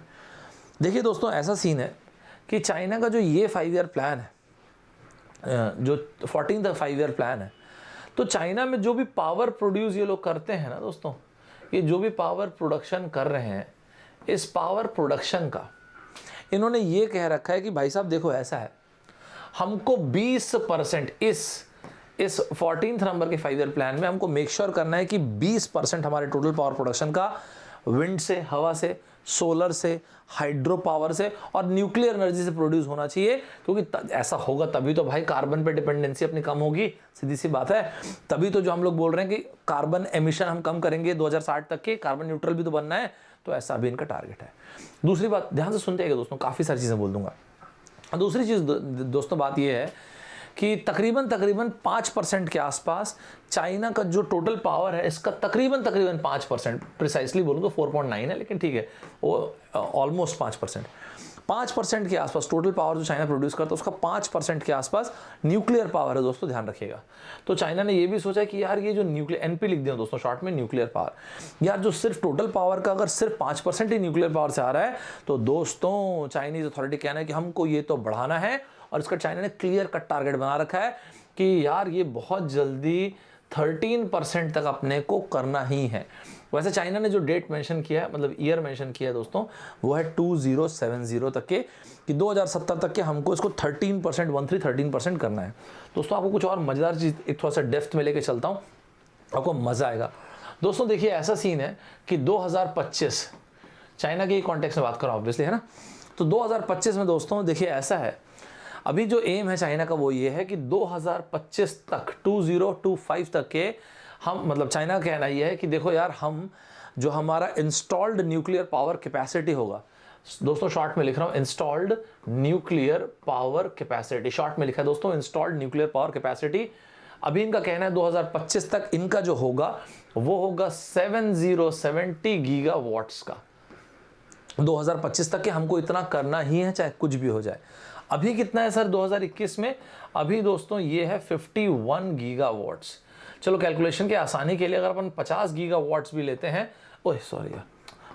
Speaker 1: देखिए दोस्तों, ऐसा सीन है कि चाइना का जो ये 5 ईयर प्लान है, जो 14th 5 ईयर प्लान है, तो चाइना में जो भी पावर प्रोड्यूस ये लोग करते हैं ना दोस्तों, ये जो भी पावर प्रोडक्शन कर रहे हैं, इस पावर प्रोडक्शन का इन्होंने ये कह रखा है कि भाई साहब देखो ऐसा है, हमको 20% इस 14th नंबर के 5 ईयर प्लान में हमको मेक श्योर करना है कि 20% हमारे टोटल पावर प्रोडक्शन का विंड से, हवा से, सोलर से, हाइड्रो पावर से और न्यूक्लियर एनर्जी से प्रोड्यूस होना चाहिए। क्योंकि ऐसा होगा तभी तो भाई कार्बन पे डिपेंडेंसी अपनी कम होगी, सीधी सी बात है। तभी तो जो हम लोग बोल रहे हैं कि कार्बन एमिशन हम कम करेंगे 2060 तक के, कार्बन न्यूट्रल भी तो बनना है, तो ऐसा भी इनका टारगेट है। दूसरी बात ध्यान से सुनते हैं दोस्तों, काफ़ी सारी चीज़ें बोल दूंगा। दूसरी चीज़ दोस्तों बात यह है कि तकरीबन 5% के आसपास चाइना का जो टोटल पावर है, इसका तकरीबन 5%, प्रिसाइसली बोलूँ तो 4.9 है, लेकिन ठीक है वो ऑलमोस्ट 5% के आसपास टोटल पावर जो चाइना प्रोड्यूस करता है, उसका 5% के आसपास न्यूक्लियर पावर है दोस्तों, ध्यान रखिएगा। तो चाइना ने ये भी सोचा कि यार ये जो न्यूक्लियर, एनपी लिख दिया दोस्तों शॉर्ट में, न्यूक्लियर पावर, यार जो सिर्फ टोटल पावर का अगर सिर्फ 5% ही न्यूक्लियर पावर से आ रहा है, तो दोस्तों चाइनीज अथॉरिटी कहना है कि हमको ये तो बढ़ाना है। और इसका चाइना ने क्लियर कट टारगेट बना रखा है कि यार ये बहुत जल्दी 13% तक अपने को करना ही है। वैसे चाइना ने जो डेट मेंशन किया है, मतलब ईयर मेंशन किया है दोस्तों, वो है 2070 तक के, कि 2070 तक के हमको इसको 13% करना है। दोस्तों आपको कुछ और मज़ेदार चीज़ एक थोड़ा सा डेप्थ में लेके चलता हूँ, आपको मज़ा आएगा। दोस्तों देखिए ऐसा सीन है कि 2025, चाइना के कॉन्टेक्स्ट में बात करो ऑब्वियसली, है ना। तो 2025 में दोस्तों देखिए ऐसा है, अभी जो एम है चाइना का वो ये है कि 2025 तक 2025 तक के हम, मतलब चाइना का कहना ये है कि देखो यार, हम जो हमारा इंस्टॉल्ड न्यूक्लियर पावर कैपेसिटी होगा, दोस्तों शॉर्ट में लिख रहा हूँ installed nuclear power capacity, short में लिखा है दोस्तों इंस्टॉल्ड न्यूक्लियर पावर कैपेसिटी, अभी इनका कहना है 2025 तक इनका जो होगा वो होगा 7070 गीगावाट्स का। 2025 तक के हमको इतना करना ही है, चाहे कुछ भी हो जाए। अभी कितना है सर 2021 में? अभी दोस्तों ये है 51 गीगावाट्स। चलो कैलकुलेशन के आसानी के लिए अगर अपन 50 गीगावाट्स भी लेते हैं,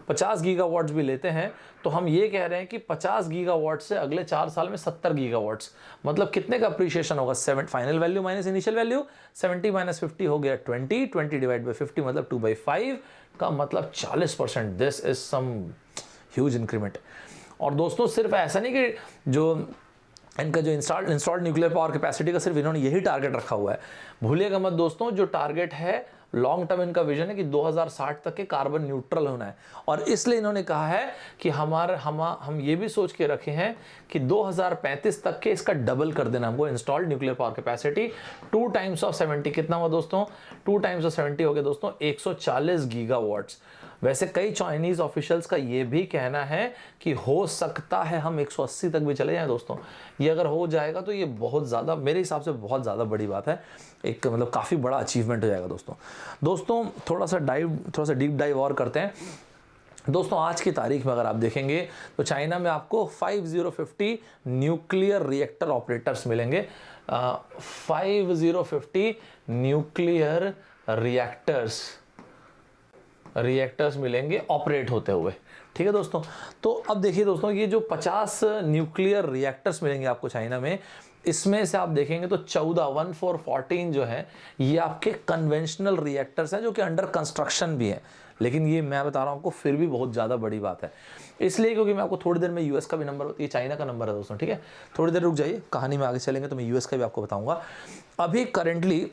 Speaker 1: 50 गीगावाट्स भी लेते हैं, तो हम ये कह रहे हैं कि 50 गीगावाट से अगले 4 साल में 70 गीगावाट्स, मतलब कितने का अप्रिशिएशन होगा? 7 final value minus initial value, 70 minus 50 हो गया 20 डिवाइड बाई 50 मतलब 2/5 का मतलब 40%। This is some huge increment. और दोस्तों सिर्फ ऐसा नहीं कि जो इनका जो इंस्टॉल्ड न्यूक्लियर पावर कैपेसिटी का सिर्फ इन्होंने यही टारगेट रखा हुआ है, भूलिएगा मत दोस्तों, जो टारगेट है लॉन्ग टर्म इनका विजन है कि 2060 तक के कार्बन न्यूट्रल होना है। और इसलिए इन्होंने कहा है कि हम ये भी सोच के रखे हैं कि 2035 तक के इसका डबल कर देना हमको installed nuclear power capacity. 2 times of 70 कितना हुआ दोस्तों? 2 टाइम्स ऑफ 70 हो गया दोस्तों 140 गीगावाट्स। वैसे कई चाइनीज ऑफिशियल्स का ये भी कहना है कि हो सकता है हम 180 तक भी चले जाएं दोस्तों। ये अगर हो जाएगा तो ये बहुत ज़्यादा, मेरे हिसाब से बहुत ज़्यादा बड़ी बात है, एक मतलब काफ़ी बड़ा अचीवमेंट हो जाएगा दोस्तों। थोड़ा सा डीप डाइव और करते हैं दोस्तों। आज की तारीख में अगर आप देखेंगे तो चाइना में आपको 5050 न्यूक्लियर रिएक्टर ऑपरेटर्स मिलेंगे। 5050 न्यूक्लियर रिएक्टर्स मिलेंगे ऑपरेट होते हुए, ठीक है दोस्तों। तो अब देखिए दोस्तों, ये जो 50 न्यूक्लियर रिएक्टर्स मिलेंगे आपको चाइना में, इसमें से आप देखेंगे तो 14 जो है ये आपके कन्वेंशनल रिएक्टर्स हैं जो कि अंडर कंस्ट्रक्शन भी हैं। लेकिन ये मैं बता रहा हूँ आपको फिर भी बहुत ज़्यादा बड़ी बात है, इसलिए क्योंकि मैं आपको थोड़ी देर में यूएस का भी नंबर, ये चाइना का नंबर है दोस्तों, ठीक है। थोड़ी देर रुक जाइए, कहानी में आगे चलेंगे तो मैं यूएस का भी आपको बताऊँगा। अभी करेंटली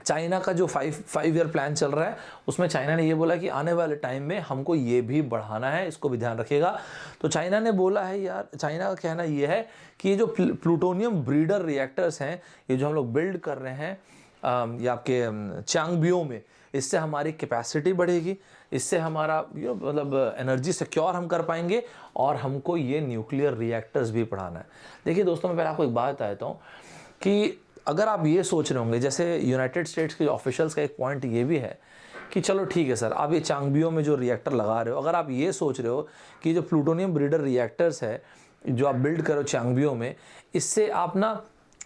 Speaker 1: चाइना का जो 5 ईयर प्लान चल रहा है, उसमें चाइना ने ये बोला कि आने वाले टाइम में हमको ये भी बढ़ाना है, इसको भी ध्यान रखिएगा। तो चाइना ने बोला है यार, चाइना का कहना ये है कि ये जो प्लूटोनियम ब्रीडर रिएक्टर्स हैं, ये जो हम लोग बिल्ड कर रहे हैं या आपके चांगबियो में, इससे हमारी कैपेसिटी बढ़ेगी, इससे हमारा मतलब एनर्जी सिक्योर हम कर पाएंगे, और हमको ये न्यूक्लियर रिएक्टर्स भी पढ़ाना है। देखिए दोस्तों, मैं पहले आपको एक बात बताता हूँ कि अगर आप ये सोच रहे होंगे, जैसे यूनाइटेड स्टेट्स के ऑफिशियल्स का एक पॉइंट ये भी है कि चलो ठीक है सर, आप ये चांगबियो में जो रिएक्टर लगा रहे हो, अगर आप ये सोच रहे हो कि जो प्लूटोनियम ब्रीडर रिएक्टर्स है जो आप बिल्ड करो चांगबियो में, इससे आप ना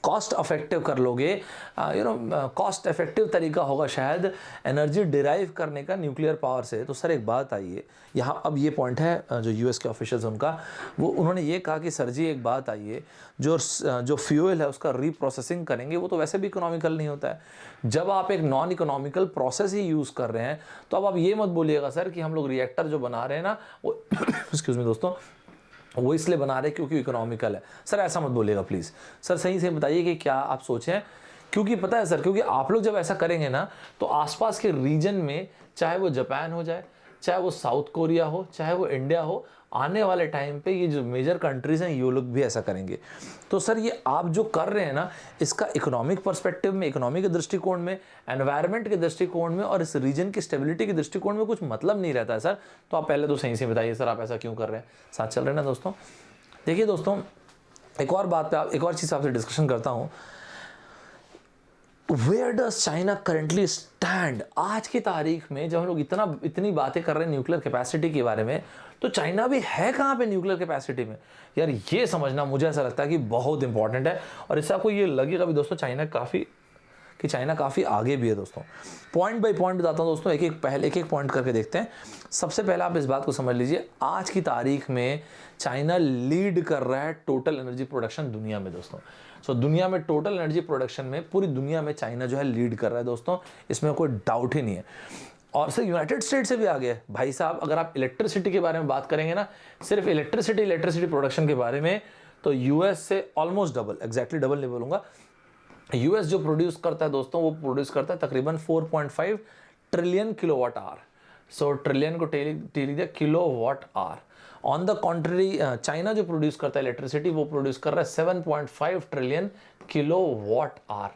Speaker 1: कॉस्ट इफेक्टिव कर लोगे, कॉस्ट इफेक्टिव तरीका होगा शायद एनर्जी डिराइव करने का न्यूक्लियर पावर से। तो सर एक बात आइए यहाँ, अब ये पॉइंट है जो यूएस के ऑफिशियल्स उनका, वो उन्होंने ये कहा कि सर जी एक बात आइए, जो फ्यूल है उसका रीप्रोसेसिंग करेंगे वो तो वैसे भी इकोनॉमिकल नहीं होता है। जब आप एक नॉन इकोनॉमिकल प्रोसेस ही यूज़ कर रहे हैं, तो अब आप ये मत बोलिएगा सर कि हम लोग रिएक्टर जो बना रहे हैं ना वो एक्सक्यूज़ मी दोस्तों, वो इसलिए बना रहे क्योंकि इकोनॉमिकल है। सर ऐसा मत बोलिएगा प्लीज़। सर सही से बताइए कि क्या आप सोचें, क्योंकि पता है सर, क्योंकि आप लोग जब ऐसा करेंगे ना, तो आसपास के रीजन में, चाहे वो जापान हो जाए, चाहे वो साउथ कोरिया हो, चाहे वो इंडिया हो, आने वाले टाइम पे ये जो मेजर कंट्रीज़ हैं ये लोग भी ऐसा करेंगे। तो सर ये आप जो कर रहे हैं ना, इसका इकोनॉमिक पर्सपेक्टिव में, इकोनॉमिक के दृष्टिकोण में, एनवायरनमेंट के दृष्टिकोण में और इस रीजन की स्टेबिलिटी के दृष्टिकोण में कुछ मतलब नहीं रहता है सर। तो आप पहले तो सही से बताइए सर, आप ऐसा क्यों कर रहे हैं? साथ चल रहे हैं ना दोस्तों? देखिए दोस्तों, एक और बात पे एक और चीज़ आपसे डिस्कशन करता हूँ। Where does China currently stand? आज की तारीख में जब हम लोग इतनी बातें कर रहे हैं न्यूक्लियर कैपेसिटी के बारे में, तो चाइना भी है कहाँ पे न्यूक्लियर कैपेसिटी में? यार ये समझना मुझे ऐसा लगता है कि बहुत इंपॉर्टेंट है, और इससे आपको ये लगेगा भी दोस्तों चाइना काफ़ी आगे भी है दोस्तों। पॉइंट बाय पॉइंट बताता हूँ दोस्तों, एक एक पॉइंट करके देखते हैं। सबसे पहले आप इस बात को समझ लीजिए, आज की तारीख में चाइना लीड कर रहा है टोटल एनर्जी प्रोडक्शन दुनिया में दोस्तों। सो दुनिया में टोटल एनर्जी प्रोडक्शन में पूरी दुनिया में चाइना जो है लीड कर रहा है दोस्तों, इसमें कोई डाउट ही नहीं है। और सिर्फ यूनाइटेड स्टेट से भी आगे है भाई साहब। अगर आप इलेक्ट्रिसिटी के बारे में बात करेंगे ना, सिर्फ इलेक्ट्रिसिटी प्रोडक्शन के बारे में, तो यूएस से ऑलमोस्ट डबल, एग्जैक्टली डबल नहीं बोलूँगा, यूएस जो प्रोड्यूस करता है दोस्तों, वो प्रोड्यूस करता है तकरीबन 4.5 ट्रिलियन किलोवाट आवर। सो ट्रिलियन को टेली लीजिए kilowatt hour. On the contrary China जो प्रोड्यूस करता है इलेक्ट्रिसिटी, वो प्रोड्यूस कर रहा है 7.5 ट्रिलियन किलोवाट आवर।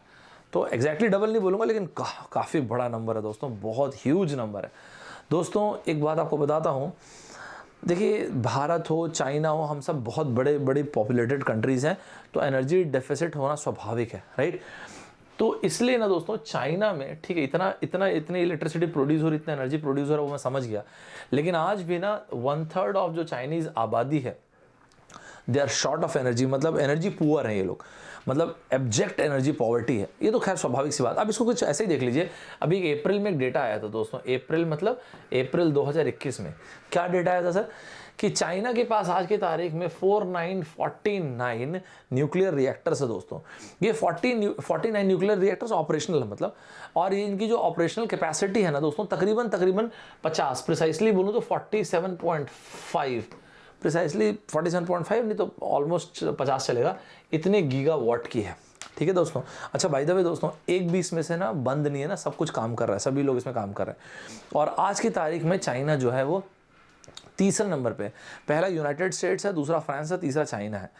Speaker 1: तो एग्जैक्टली डबल नहीं बोलूँगा, लेकिन काफ़ी बड़ा नंबर है दोस्तों, बहुत ह्यूज नंबर है दोस्तों। एक बात आपको बताता हूँ, देखिए भारत हो, चाइना हो, हम सब बहुत बड़े पॉपुलेटेड कंट्रीज़ हैं, तो एनर्जी डेफिसिट होना स्वाभाविक है, राइट। तो इसलिए ना दोस्तों, चाइना में ठीक है इतनी इलेक्ट्रिसिटी प्रोड्यूस हो रही, इतना एनर्जी प्रोड्यूस हो रहा है, वो मैं समझ गया, लेकिन आज भी ना 1/3 ऑफ जो चाइनीज़ आबादी है, they are short of energy, मतलब एनर्जी पुअर है ये लोग, मतलब एब्जेक्ट एनर्जी पॉवर्टी है। ये तो खैर स्वाभाविक सी बात। अब इसको कुछ ऐसे ही देख लीजिए, अभी अप्रैल में एक डेटा आया था दोस्तों, अप्रैल 2021 में क्या डेटा आया था सर, कि चाइना के पास आज की तारीख में 49 न्यूक्लियर रिएक्टर्स है दोस्तों। ये 49 न्यूक्लियर रिएक्टर्स ऑपरेशनल है मतलब, और ये इनकी जो ऑपरेशनल कैपेसिटी है ना दोस्तों, तकरीबन 50, प्रिसाइसली बोलूँ तो 47.5, प्रिसाइसली 47.5 नहीं तो ऑलमोस्ट 50 चलेगा, इतने गीगावाट की है। ठीक है दोस्तों। अच्छा बाय द वे दोस्तों, एक भी इसमें से ना बंद नहीं है ना, सब कुछ काम कर रहा है, सभी लोग इसमें काम कर रहे हैं। और आज की तारीख में चाइना जो है वो तीसरे नंबर पे, पहला यूनाइटेड स्टेट्स है, दूसरा फ्रांस है, तीसरा चाइना है।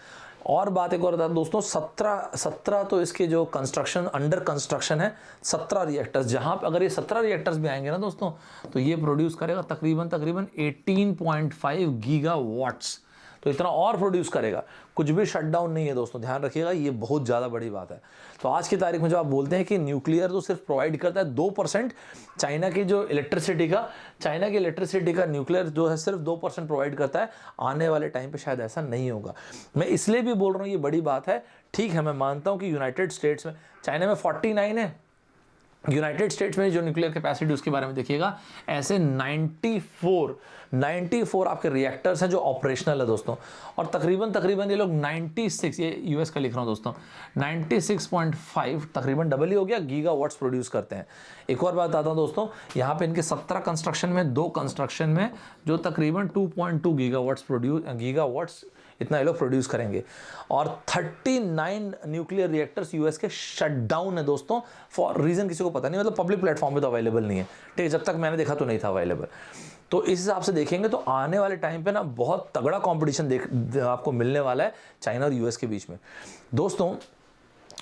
Speaker 1: और बात एक और बता दोस्तों, 17 तो इसके जो कंस्ट्रक्शन अंडर कंस्ट्रक्शन है, 17 रिएक्टर्स, जहाँ अगर ये 17 रिएक्टर्स भी आएंगे ना दोस्तों, तो ये प्रोड्यूस करेगा तकरीबन 18.5 गीगावाट्स। तो इतना और प्रोड्यूस करेगा, कुछ भी शट डाउन नहीं है दोस्तों, ध्यान रखिएगा, ये बहुत ज़्यादा बड़ी बात है। तो आज की तारीख में जो आप बोलते हैं कि न्यूक्लियर तो सिर्फ प्रोवाइड करता है 2%, चाइना की इलेक्ट्रिसिटी का न्यूक्लियर जो है सिर्फ 2% प्रोवाइड करता है, आने वाले टाइम पे शायद ऐसा नहीं होगा। मैं इसलिए भी बोल रहा हूँ ये बड़ी बात है। ठीक है, मैं मानता हूँ कि यूनाइटेड स्टेट्स में, चाइना में 49 है, यूनाइटेड स्टेट्स में जो न्यूक्लियर कैपेसिटी उसके बारे में देखिएगा, ऐसे 94 आपके रिएक्टर्स हैं जो ऑपरेशनल है दोस्तों। और तकरीबन ये लोग 96, ये यूएस का लिख रहा हूँ दोस्तों, 96.5 तकरीबन डबल ही हो गया, गीगावाट्स प्रोड्यूस करते हैं। एक और बात आता हूँ दोस्तों, यहाँ पे इनके 17 कंस्ट्रक्शन में, 2 कंस्ट्रक्शन में जो तकरीबन 2.2 गीगावाट्स इतना ये लोग प्रोड्यूस करेंगे। और 39 न्यूक्लियर रिएक्टर्स यूएस के शट डाउन है दोस्तों, फॉर रीजन किसी को पता नहीं, मतलब पब्लिक प्लेटफॉर्म पे तो अवेलेबल नहीं है, ठीक है, जब तक मैंने देखा तो नहीं था अवेलेबल। तो इस हिसाब से देखेंगे तो आने वाले टाइम पे ना बहुत तगड़ा कंपटीशन आपको मिलने वाला है चाइना और यूएस के बीच में दोस्तों।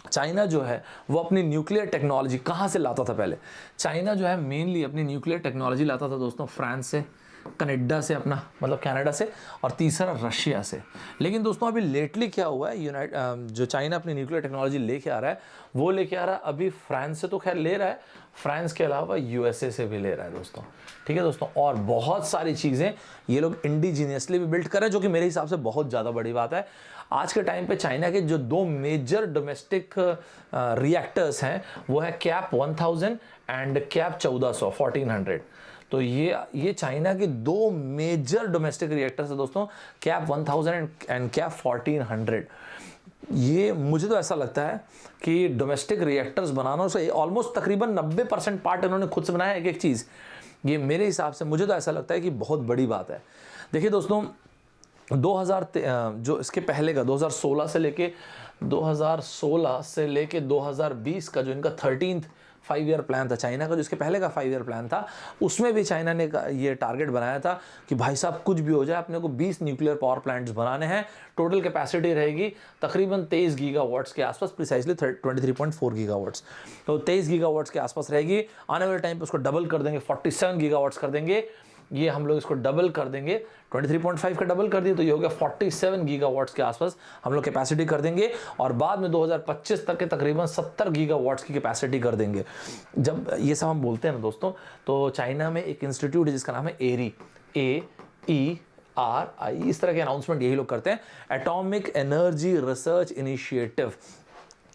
Speaker 1: चाइना जो है वो अपनी न्यूक्लियर टेक्नोलॉजी कहाँ से लाता था पहले? चाइना जो है मेनली अपनी न्यूक्लियर टेक्नोलॉजी लाता था दोस्तों फ्रांस से, कनाडा से, अपना मतलब कनाडा से, और तीसरा रशिया से। लेकिन दोस्तों अभी लेटली क्या हुआ है, जो चाइना अपनी न्यूक्लियर टेक्नोलॉजी लेके आ रहा है वो लेके आ रहा है अभी फ्रांस से तो खैर ले रहा है, फ्रांस के अलावा यूएसए से भी ले रहा है दोस्तों। ठीक है दोस्तों, और बहुत सारी चीज़ें ये लोग इंडिजीनियसली भी बिल्ड कर रहे हैं, जो कि मेरे हिसाब से बहुत ज़्यादा बड़ी बात है। आज के टाइम पे चाइना के जो 2 मेजर डोमेस्टिक रिएक्टर्स हैं वो है कैप 1000 एंड कैप 1400। तो ये चाइना के 2 मेजर डोमेस्टिक रिएक्टर्स है दोस्तों, कैप 1000 एंड कैप 1400। ये मुझे तो ऐसा लगता है कि डोमेस्टिक रिएक्टर्स बनाना से ऑलमोस्ट तकरीबन 90% पार्ट इन्होंने खुद से बनाया, एक चीज़। ये मेरे हिसाब से मुझे तो ऐसा लगता है कि बहुत बड़ी बात है। देखिए दोस्तों 2000 जो इसके पहले का 2016 से लेके 2020 का जो इनका 13th 5 ईयर प्लान था चाइना का, जो इसके पहले का 5 ईयर प्लान था, उसमें भी चाइना ने ये टारगेट बनाया था कि भाई साहब कुछ भी हो जाए अपने को 20 न्यूक्लियर पावर प्लांट्स बनाने हैं। टोटल कैपेसिटी रहेगी तकरीबन 23 गीगावाट्स के आसपास, प्रिसाइसली 23.4 गीगावाट्स। तो 23 गीगावाट्स के आसपास रहेगी। आने वाले टाइम पे उसको डबल कर देंगे, 47 गीगावाट्स कर देंगे। ये हम लोग इसको डबल कर देंगे, 23.5 का डबल कर दिए तो ये हो गया 47 गीगावाट्स के आसपास हम लोग कैपेसिटी कर देंगे। और बाद में 2025 तक के तकरीबन 70 गीगावाट्स की कैपेसिटी कर देंगे। जब ये सब हम बोलते हैं ना दोस्तों, तो चाइना में एक इंस्टीट्यूट है जिसका नाम है एरी, AERI, इस तरह के अनाउंसमेंट यही लोग करते हैं, एटॉमिक एनर्जी रिसर्च इनिशिएटिव।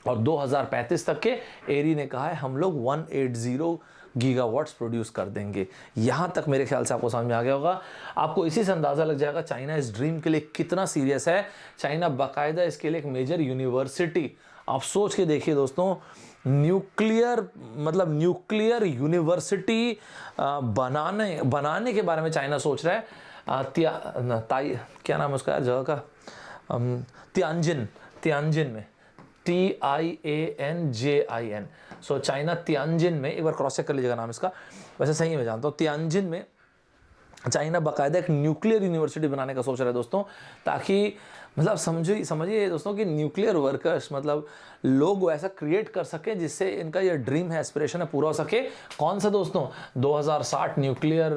Speaker 1: और 2035 तक के एरी ने कहा है हम लोग 180 गीगावाट्स प्रोड्यूस कर देंगे। यहाँ तक मेरे ख्याल से आपको समझ में आ गया होगा। आपको इसी से अंदाज़ा लग जाएगा चाइना इस ड्रीम के लिए कितना सीरियस है। चाइना बाकायदा इसके लिए एक मेजर यूनिवर्सिटी, आप सोच के देखिए दोस्तों, न्यूक्लियर यूनिवर्सिटी बनाने के बारे में चाइना सोच रहा है। क्या नाम है उसका जगह का, तियानजिन में, TIANJIN। सो चाइना तियानजिन में, एक बार क्रॉस चेक कर लीजिएगा नाम इसका, वैसे सही मैं जानता हूँ। तियानजिन में चाइना बाकायदा एक न्यूक्लियर यूनिवर्सिटी बनाने का सोच रहा है दोस्तों, ताकि मतलब समझिए दोस्तों कि न्यूक्लियर वर्कर्स, मतलब लोग वैसा क्रिएट कर सकें जिससे इनका ये ड्रीम है, एस्पिरेशन है, पूरा हो सके। कौन सा दोस्तों? 2060 न्यूक्लियर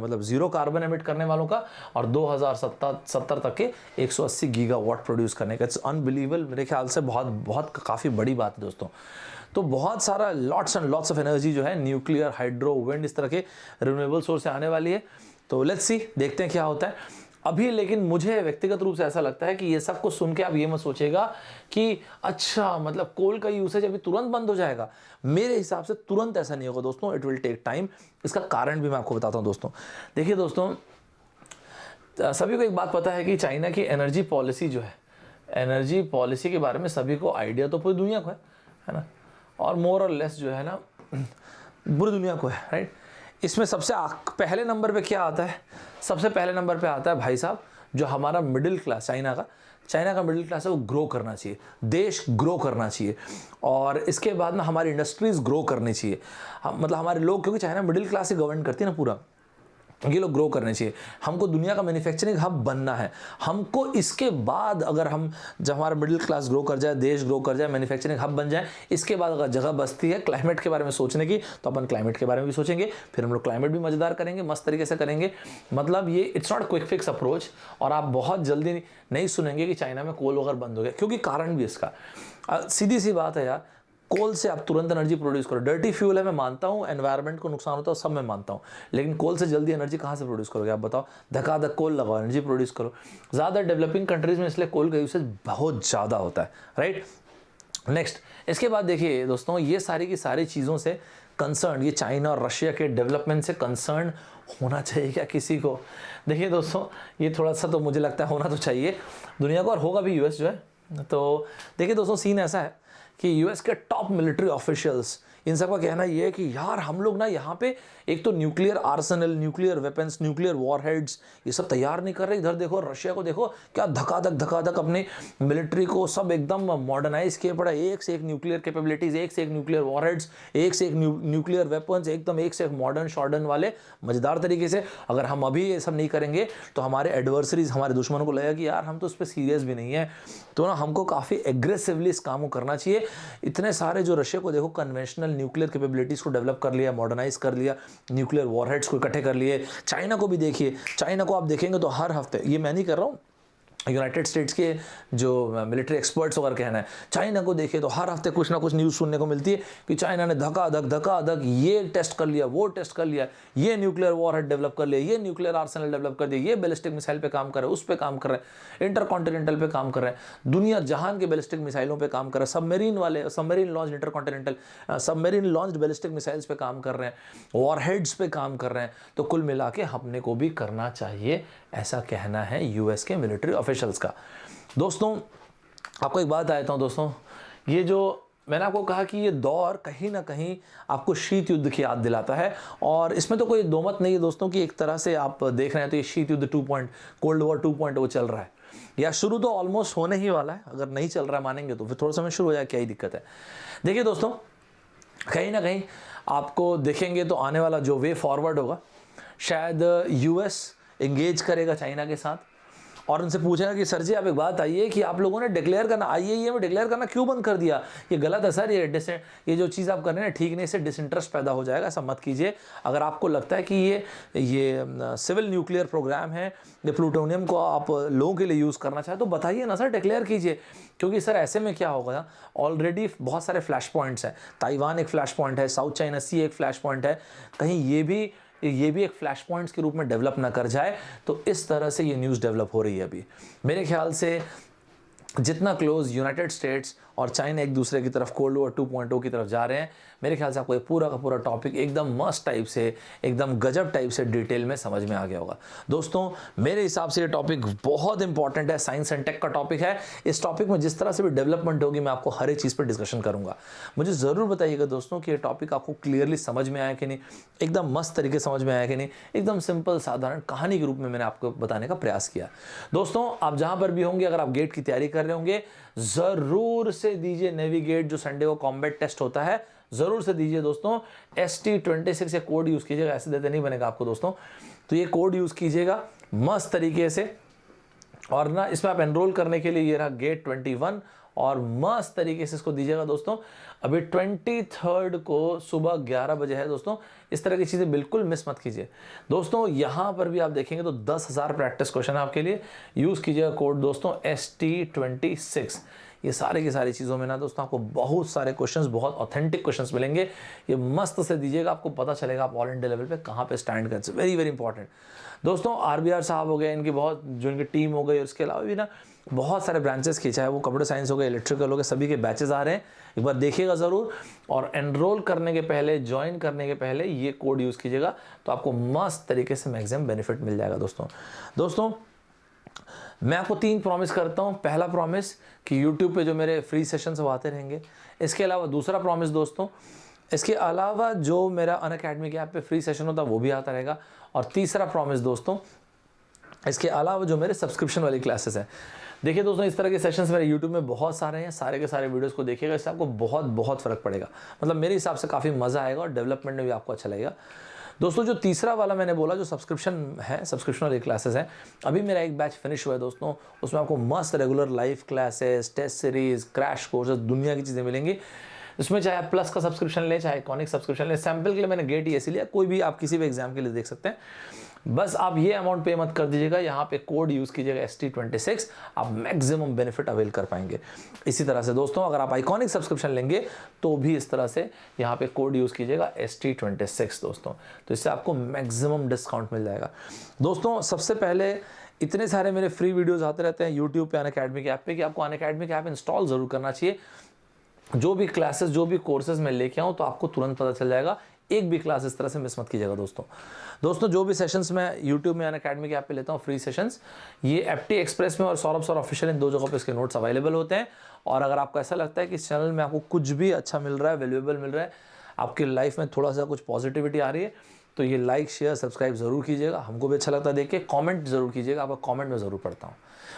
Speaker 1: मतलब 0 कार्बन एमिट करने वालों का, और 2070 तक के 180 गीगावाट प्रोड्यूस करने का। इट्स अनबिलीवेबल, मेरे ख्याल से बहुत काफ़ी बड़ी बात है दोस्तों। तो बहुत सारा lots and lots of energy जो है न्यूक्लियर, हाइड्रो, विंड, इस तरह के रिन्यूएबल सोर्स से आने वाली है। तो लेट्स सी, देखते हैं क्या होता है अभी। लेकिन मुझे व्यक्तिगत रूप से ऐसा लगता है कि ये सब कुछ सुन के आप ये मत सोचिएगा कि अच्छा मतलब कोल का यूसेज अभी तुरंत बंद हो जाएगा। मेरे हिसाब से तुरंत ऐसा नहीं होगा दोस्तों, इट विल टेक टाइम। इसका कारण भी मैं आपको बताता हूँ दोस्तों। देखिए दोस्तों, सभी को एक बात पता है कि चाइना की एनर्जी पॉलिसी जो है, एनर्जी पॉलिसी के बारे में सभी को आइडिया तो पूरी दुनिया को है ना, और मोर और लेस जो है ना पूरी दुनिया को है, राइट। इसमें सबसे पहले नंबर पे क्या आता है? सबसे पहले नंबर पे आता है भाई साहब जो हमारा मिडिल क्लास, चाइना का मिडिल क्लास है, वो ग्रो करना चाहिए, देश ग्रो करना चाहिए। और इसके बाद में हमारी इंडस्ट्रीज ग्रो करनी चाहिए, मतलब हमारे लोग, क्योंकि चाइना मिडिल क्लास से गवर्न करती है ना पूरा, ये लोग ग्रो करने चाहिए। हमको दुनिया का मैन्युफैक्चरिंग हब बनना है। हमको इसके बाद अगर हम, जब हमारा मिडिल क्लास ग्रो कर जाए, देश ग्रो कर जाए, मैन्युफैक्चरिंग हब बन जाए, इसके बाद अगर जगह बचती है क्लाइमेट के बारे में सोचने की, तो अपन क्लाइमेट के बारे में भी सोचेंगे। फिर हम लोग क्लाइमेट भी मजेदार करेंगे, मस्त तरीके से करेंगे। मतलब ये it's not quick fix approach. और आप बहुत जल्दी नहीं सुनेंगे कि चाइना में कोल वगैरह बंद हो गया, क्योंकि कारण भी इसका सीधी सी बात है यार, कोल से आप तुरंत एनर्जी प्रोड्यूस करो। डर्टी फ्यूल है, मैं मानता हूँ, एनवायरनमेंट को नुकसान होता है, सब मैं मानता हूँ, लेकिन कोल से जल्दी एनर्जी कहाँ से प्रोड्यूस करोगे आप बताओ? धक्का-धक कोल लगाओ, एनर्जी प्रोड्यूस करो। ज़्यादा डेवलपिंग कंट्रीज़ में इसलिए कोल का यूसेज बहुत ज़्यादा होता है, राइट। नेक्स्ट, इसके बाद देखिए दोस्तों, ये सारी की सारी चीज़ों से कंसर्न, ये चाइना और रशिया के डेवलपमेंट से कंसर्न होना चाहिए क्या किसी को? देखिए दोस्तों, ये थोड़ा सा तो मुझे लगता है होना तो चाहिए दुनिया को, और होगा भी यूएस जो है। तो देखिए दोस्तों, सीन ऐसा है कि यूएस के टॉप मिलिट्री ऑफिशियल्स इन सब का कहना ये है कि यार हम लोग ना यहाँ पे एक तो nuclear Arsenal, nuclear weapons, nuclear warheads ये सब तैयार नहीं कर रहे। इधर देखो रशिया को देखो क्या धकाधक अपने मिलिट्री को सब एकदम मॉडर्नाइज किए पड़ा, एक से एक न्यूक्लियर कैपेबिलिटीज, एक से एक न्यूक्लियर वॉरहेड्स, एक से एक न्यूक्लियर वेपन्स, एकदम एक से एक मॉडर्न शॉर्डन वाले मजेदार तरीके से। अगर हम अभी ये सब नहीं करेंगे तो हमारे एडवर्सरीज, हमारे दुश्मनों को लगेगा कि यार हम तो उस पर सीरियस भी नहीं है। तो ना हमको काफ़ी एग्रेसिवली इस काम को करना चाहिए। इतने सारे जो रशिया को देखो कन्वेंशनल न्यूक्लियर कैपेबिलिटीज़ को डेवलप कर लिया, मॉडर्नाइज कर लिया, न्यूक्लियर वॉरहेड्स को इकट्ठे कर लिए। चाइना को भी देखिए, चाइना को आप देखेंगे तो हर हफ्ते, ये मैं नहीं कर रहा हूँ, यूनाइटेड स्टेट्स के जो मिलिट्री एक्सपर्ट्स वगैरह कहना है, चाइना को देखिए तो हर हफ्ते कुछ ना कुछ न्यूज़ सुनने को मिलती है कि चाइना ने धकाधक ये टेस्ट कर लिया, वो टेस्ट कर लिया, ये न्यूक्लियर वॉरहेड डेवलप कर लिया, ये न्यूक्लियर आर्सेनल डेवलप कर दिया, ये बैलिस्टिक मिसाइल पे काम कर रहे हैं, उस पे काम कर रहे हैं, इंटरकॉन्टिनेंटल पे काम कर रहे हैं, दुनिया जहान के बैलिस्टिक मिसाइलों पे काम कर रहे हैं, submarine launch intercontinental submarine launch ballistic missiles पे काम कर रहे हैं, वॉरहेड्स पे काम कर रहे हैं। तो कुल मिला के हमने को भी करना चाहिए, ऐसा कहना है यूएस के मिलिट्री ऑफिशियल्स का। दोस्तों आपको एक बात बताता हूं दोस्तों, ये जो मैंने आपको कहा कि ये दौर कहीं ना कहीं आपको शीत युद्ध की याद दिलाता है, और इसमें तो कोई दो मत नहीं है दोस्तों कि एक तरह से आप देख रहे हैं तो ये शीत युद्ध कोल्ड वॉर 2.0 चल रहा है, या शुरू तो ऑलमोस्ट होने ही वाला है। अगर नहीं चल रहा है मानेंगे तो फिर थोड़ा समय शुरू हो जाए, क्या ही दिक्कत है। देखिए दोस्तों, कहीं ना कहीं आपको देखेंगे तो आने वाला जो वे फॉरवर्ड होगा, शायद यूएस एंगेज करेगा चाइना के साथ और उनसे पूछेगा कि सर जी आप एक बात आइए कि आप लोगों ने डिक्लेयर करना, आईएईए में डिक्लेयर करना क्यों बंद कर दिया, ये गलत है सर, ये जो चीज़ आप कर रहे हैं ठीक नहीं, इससे डिसइंटरेस्ट पैदा हो जाएगा, ऐसा मत कीजिए। अगर आपको लगता है कि ये सिविल न्यूक्लियर प्रोग्राम है, ये प्लूटोनियम को आप लोगों के लिए यूज़ करना चाहे तो बताइए ना सर, डिक्लेयर कीजिए। क्योंकि सर ऐसे में क्या होगा, ऑलरेडी बहुत सारे फ्लैश पॉइंट्स हैं, ताइवान एक फ्लैश पॉइंट है, साउथ चाइना सी एक फ्लैश पॉइंट है, कहीं ये भी एक फ्लैश पॉइंट्स के रूप में डेवलप ना कर जाए। तो इस तरह से ये न्यूज़ डेवलप हो रही है अभी। मेरे ख्याल से जितना क्लोज यूनाइटेड स्टेट्स और चाइना एक दूसरे की तरफ कोल्ड वॉर 2.0 की तरफ जा रहे हैं, मेरे ख्याल से आपको ये पूरा का पूरा टॉपिक एकदम मस्त टाइप से, एकदम गजब टाइप से डिटेल में समझ में आ गया होगा। दोस्तों मेरे हिसाब से ये टॉपिक बहुत इंपॉर्टेंट है, साइंस एंड टेक का टॉपिक है। इस टॉपिक में जिस तरह से भी डेवलपमेंट होगी मैं आपको हर एक चीज़ पर डिस्कशन करूंगा। मुझे ज़रूर बताइएगा दोस्तों कि ये टॉपिक आपको क्लियरली समझ में आया कि नहीं, एकदम मस्त तरीके से समझ में आया कि नहीं, एकदम सिंपल साधारण कहानी के रूप में मैंने आपको बताने का प्रयास किया। दोस्तों आप जहाँ पर भी होंगे, अगर आप गेट की तैयारी कर रहे होंगे, ज़रूर से दीजिए नेविगेट, जो संडे को कॉम्बैट टेस्ट होता है, ज़रूर से दीजिए दोस्तों। ST26 ये कोड यूज़ कीजिएगा, ऐसे देते नहीं बनेगा आपको दोस्तों, तो ये कोड यूज़ कीजिएगा मस्त तरीके से। और ना इसमें आप एनरोल करने के लिए ये रहा गेट 21, और मस्त तरीके से इसको दीजिएगा दोस्तों। अभी 23 को सुबह 11 बजे है दोस्तों, इस तरह की चीज़ें बिल्कुल मिस मत कीजिए दोस्तों। यहाँ पर भी आप देखेंगे तो 10,000 प्रैक्टिस क्वेश्चन है आपके लिए, यूज़ कीजिएगा कोड दोस्तों ST26। ये सारे की सारी चीज़ों में ना दोस्तों आपको बहुत सारे क्वेश्चंस, बहुत ऑथेंटिक क्वेश्चंस मिलेंगे। ये मस्त से दीजिएगा, आपको पता चलेगा आप ऑल इंडिया लेवल पे कहाँ पे स्टैंड कर सकते। वेरी वेरी इंपॉर्टेंट दोस्तों। RBR साहब हो गए, इनकी बहुत जो इनकी टीम हो गई, और इसके अलावा भी ना बहुत सारे ब्रांचेस की, चाहे वो कंप्यूटर साइंस हो गए, इलेक्ट्रिकल हो गए, सभी के बैचेस आ रहे हैं। एक बार देखिएगा ज़रूर, और एनरोल करने के पहले, ज्वाइन करने के पहले ये कोड यूज़ कीजिएगा, तो आपको मस्त तरीके से मैक्सिमम बेनिफिट मिल जाएगा दोस्तों। मैं आपको 3 प्रॉमिस करता हूं। पहला प्रॉमिस कि YouTube पे जो मेरे फ्री सेशंस वो आते रहेंगे। इसके अलावा दूसरा प्रॉमिस दोस्तों, इसके अलावा जो मेरा अनअकैडमी के ऐप पे फ्री सेशन होता है वो भी आता रहेगा। और तीसरा प्रॉमिस दोस्तों, इसके अलावा जो मेरे सब्सक्रिप्शन वाली क्लासेस हैं, देखिए दोस्तों इस तरह के सेशंस मेरे YouTube में बहुत सारे हैं, सारे के सारे वीडियोस को देखिएगा, इससे आपको बहुत फ़र्क पड़ेगा। मतलब मेरे हिसाब से काफ़ी मज़ा आएगा और डेवलपमेंट में भी आपको अच्छा लगेगा दोस्तों। जो तीसरा वाला मैंने बोला, जो सब्सक्रिप्शन है, सब्सक्रिप्शन वाली क्लासेस हैं, अभी मेरा एक बैच फिनिश हुआ है दोस्तों। उसमें आपको मस्त regular live classes, test series, crash courses, दुनिया की चीज़ें मिलेंगी। इसमें चाहे आप प्लस का सब्सक्रिप्शन लें, चाहे कॉनिक सब्सक्रिप्शन लें, सैम्पल के लिए मैंने गेट इसी लिया, कोई भी आप किसी भी एग्जाम के लिए देख सकते हैं। बस आप ये अमाउंट पे मत कर दीजिएगा, यहाँ पे कोड यूज़ कीजिएगा ST26, आप मैक्सिमम बेनिफिट अवेल कर पाएंगे। इसी तरह से दोस्तों अगर आप आइकॉनिक सब्सक्रिप्शन लेंगे तो भी इस तरह से यहाँ पे कोड यूज़ कीजिएगा ST26 दोस्तों, तो इससे आपको मैक्सिमम डिस्काउंट मिल जाएगा दोस्तों। सबसे पहले इतने सारे मेरे फ्री वीडियोज़ आते रहते हैं यूट्यूब पे अनअकैडमी के ऐप पे, कि आपको अनअकैडमी के ऐप इंस्टॉल ज़रूर करना चाहिए। जो भी क्लासेस, जो भी कोर्सेज मैं लेके आऊँ तो आपको तुरंत पता चल जाएगा। एक भी क्लास इस तरह से मिस मत कीजिएगा दोस्तों। जो भी सेशंस मैं YouTube में अनअकैडमी के ऐप पे लेता हूँ फ्री सेशंस, ये FT एक्सप्रेस में और सौरभ सर ऑफिशियल, इन 2 जगहों पे इसके नोट्स अवेलेबल होते हैं। और अगर आपको ऐसा लगता है कि इस चैनल में आपको कुछ भी अच्छा मिल रहा है, वैल्यूएबल मिल रहा है, आपकी लाइफ में थोड़ा सा कुछ पॉजिटिविटी आ रही है तो ये लाइक शेयर सब्सक्राइब ज़रूर कीजिएगा, हमको भी अच्छा लगता है देख के। कॉमेंट ज़रूर कीजिएगा, आपका कॉमेंट में ज़रूर पढ़ता हूँ।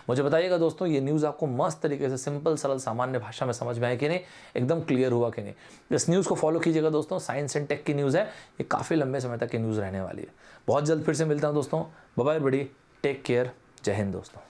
Speaker 1: मुझे बताइएगा दोस्तों ये न्यूज़ आपको मस्त तरीके से सिंपल सरल सामान्य भाषा में समझ में आए कि नहीं, एकदम क्लियर हुआ कि नहीं। इस न्यूज़ को फॉलो कीजिएगा दोस्तों, साइंस एंड टेक की न्यूज़ है, ये काफ़ी लंबे समय तक की न्यूज़ रहने वाली है। बहुत जल्द फिर से मिलता हूँ दोस्तों, बाय बाय बड़ी, टेक केयर, जय हिंद दोस्तों।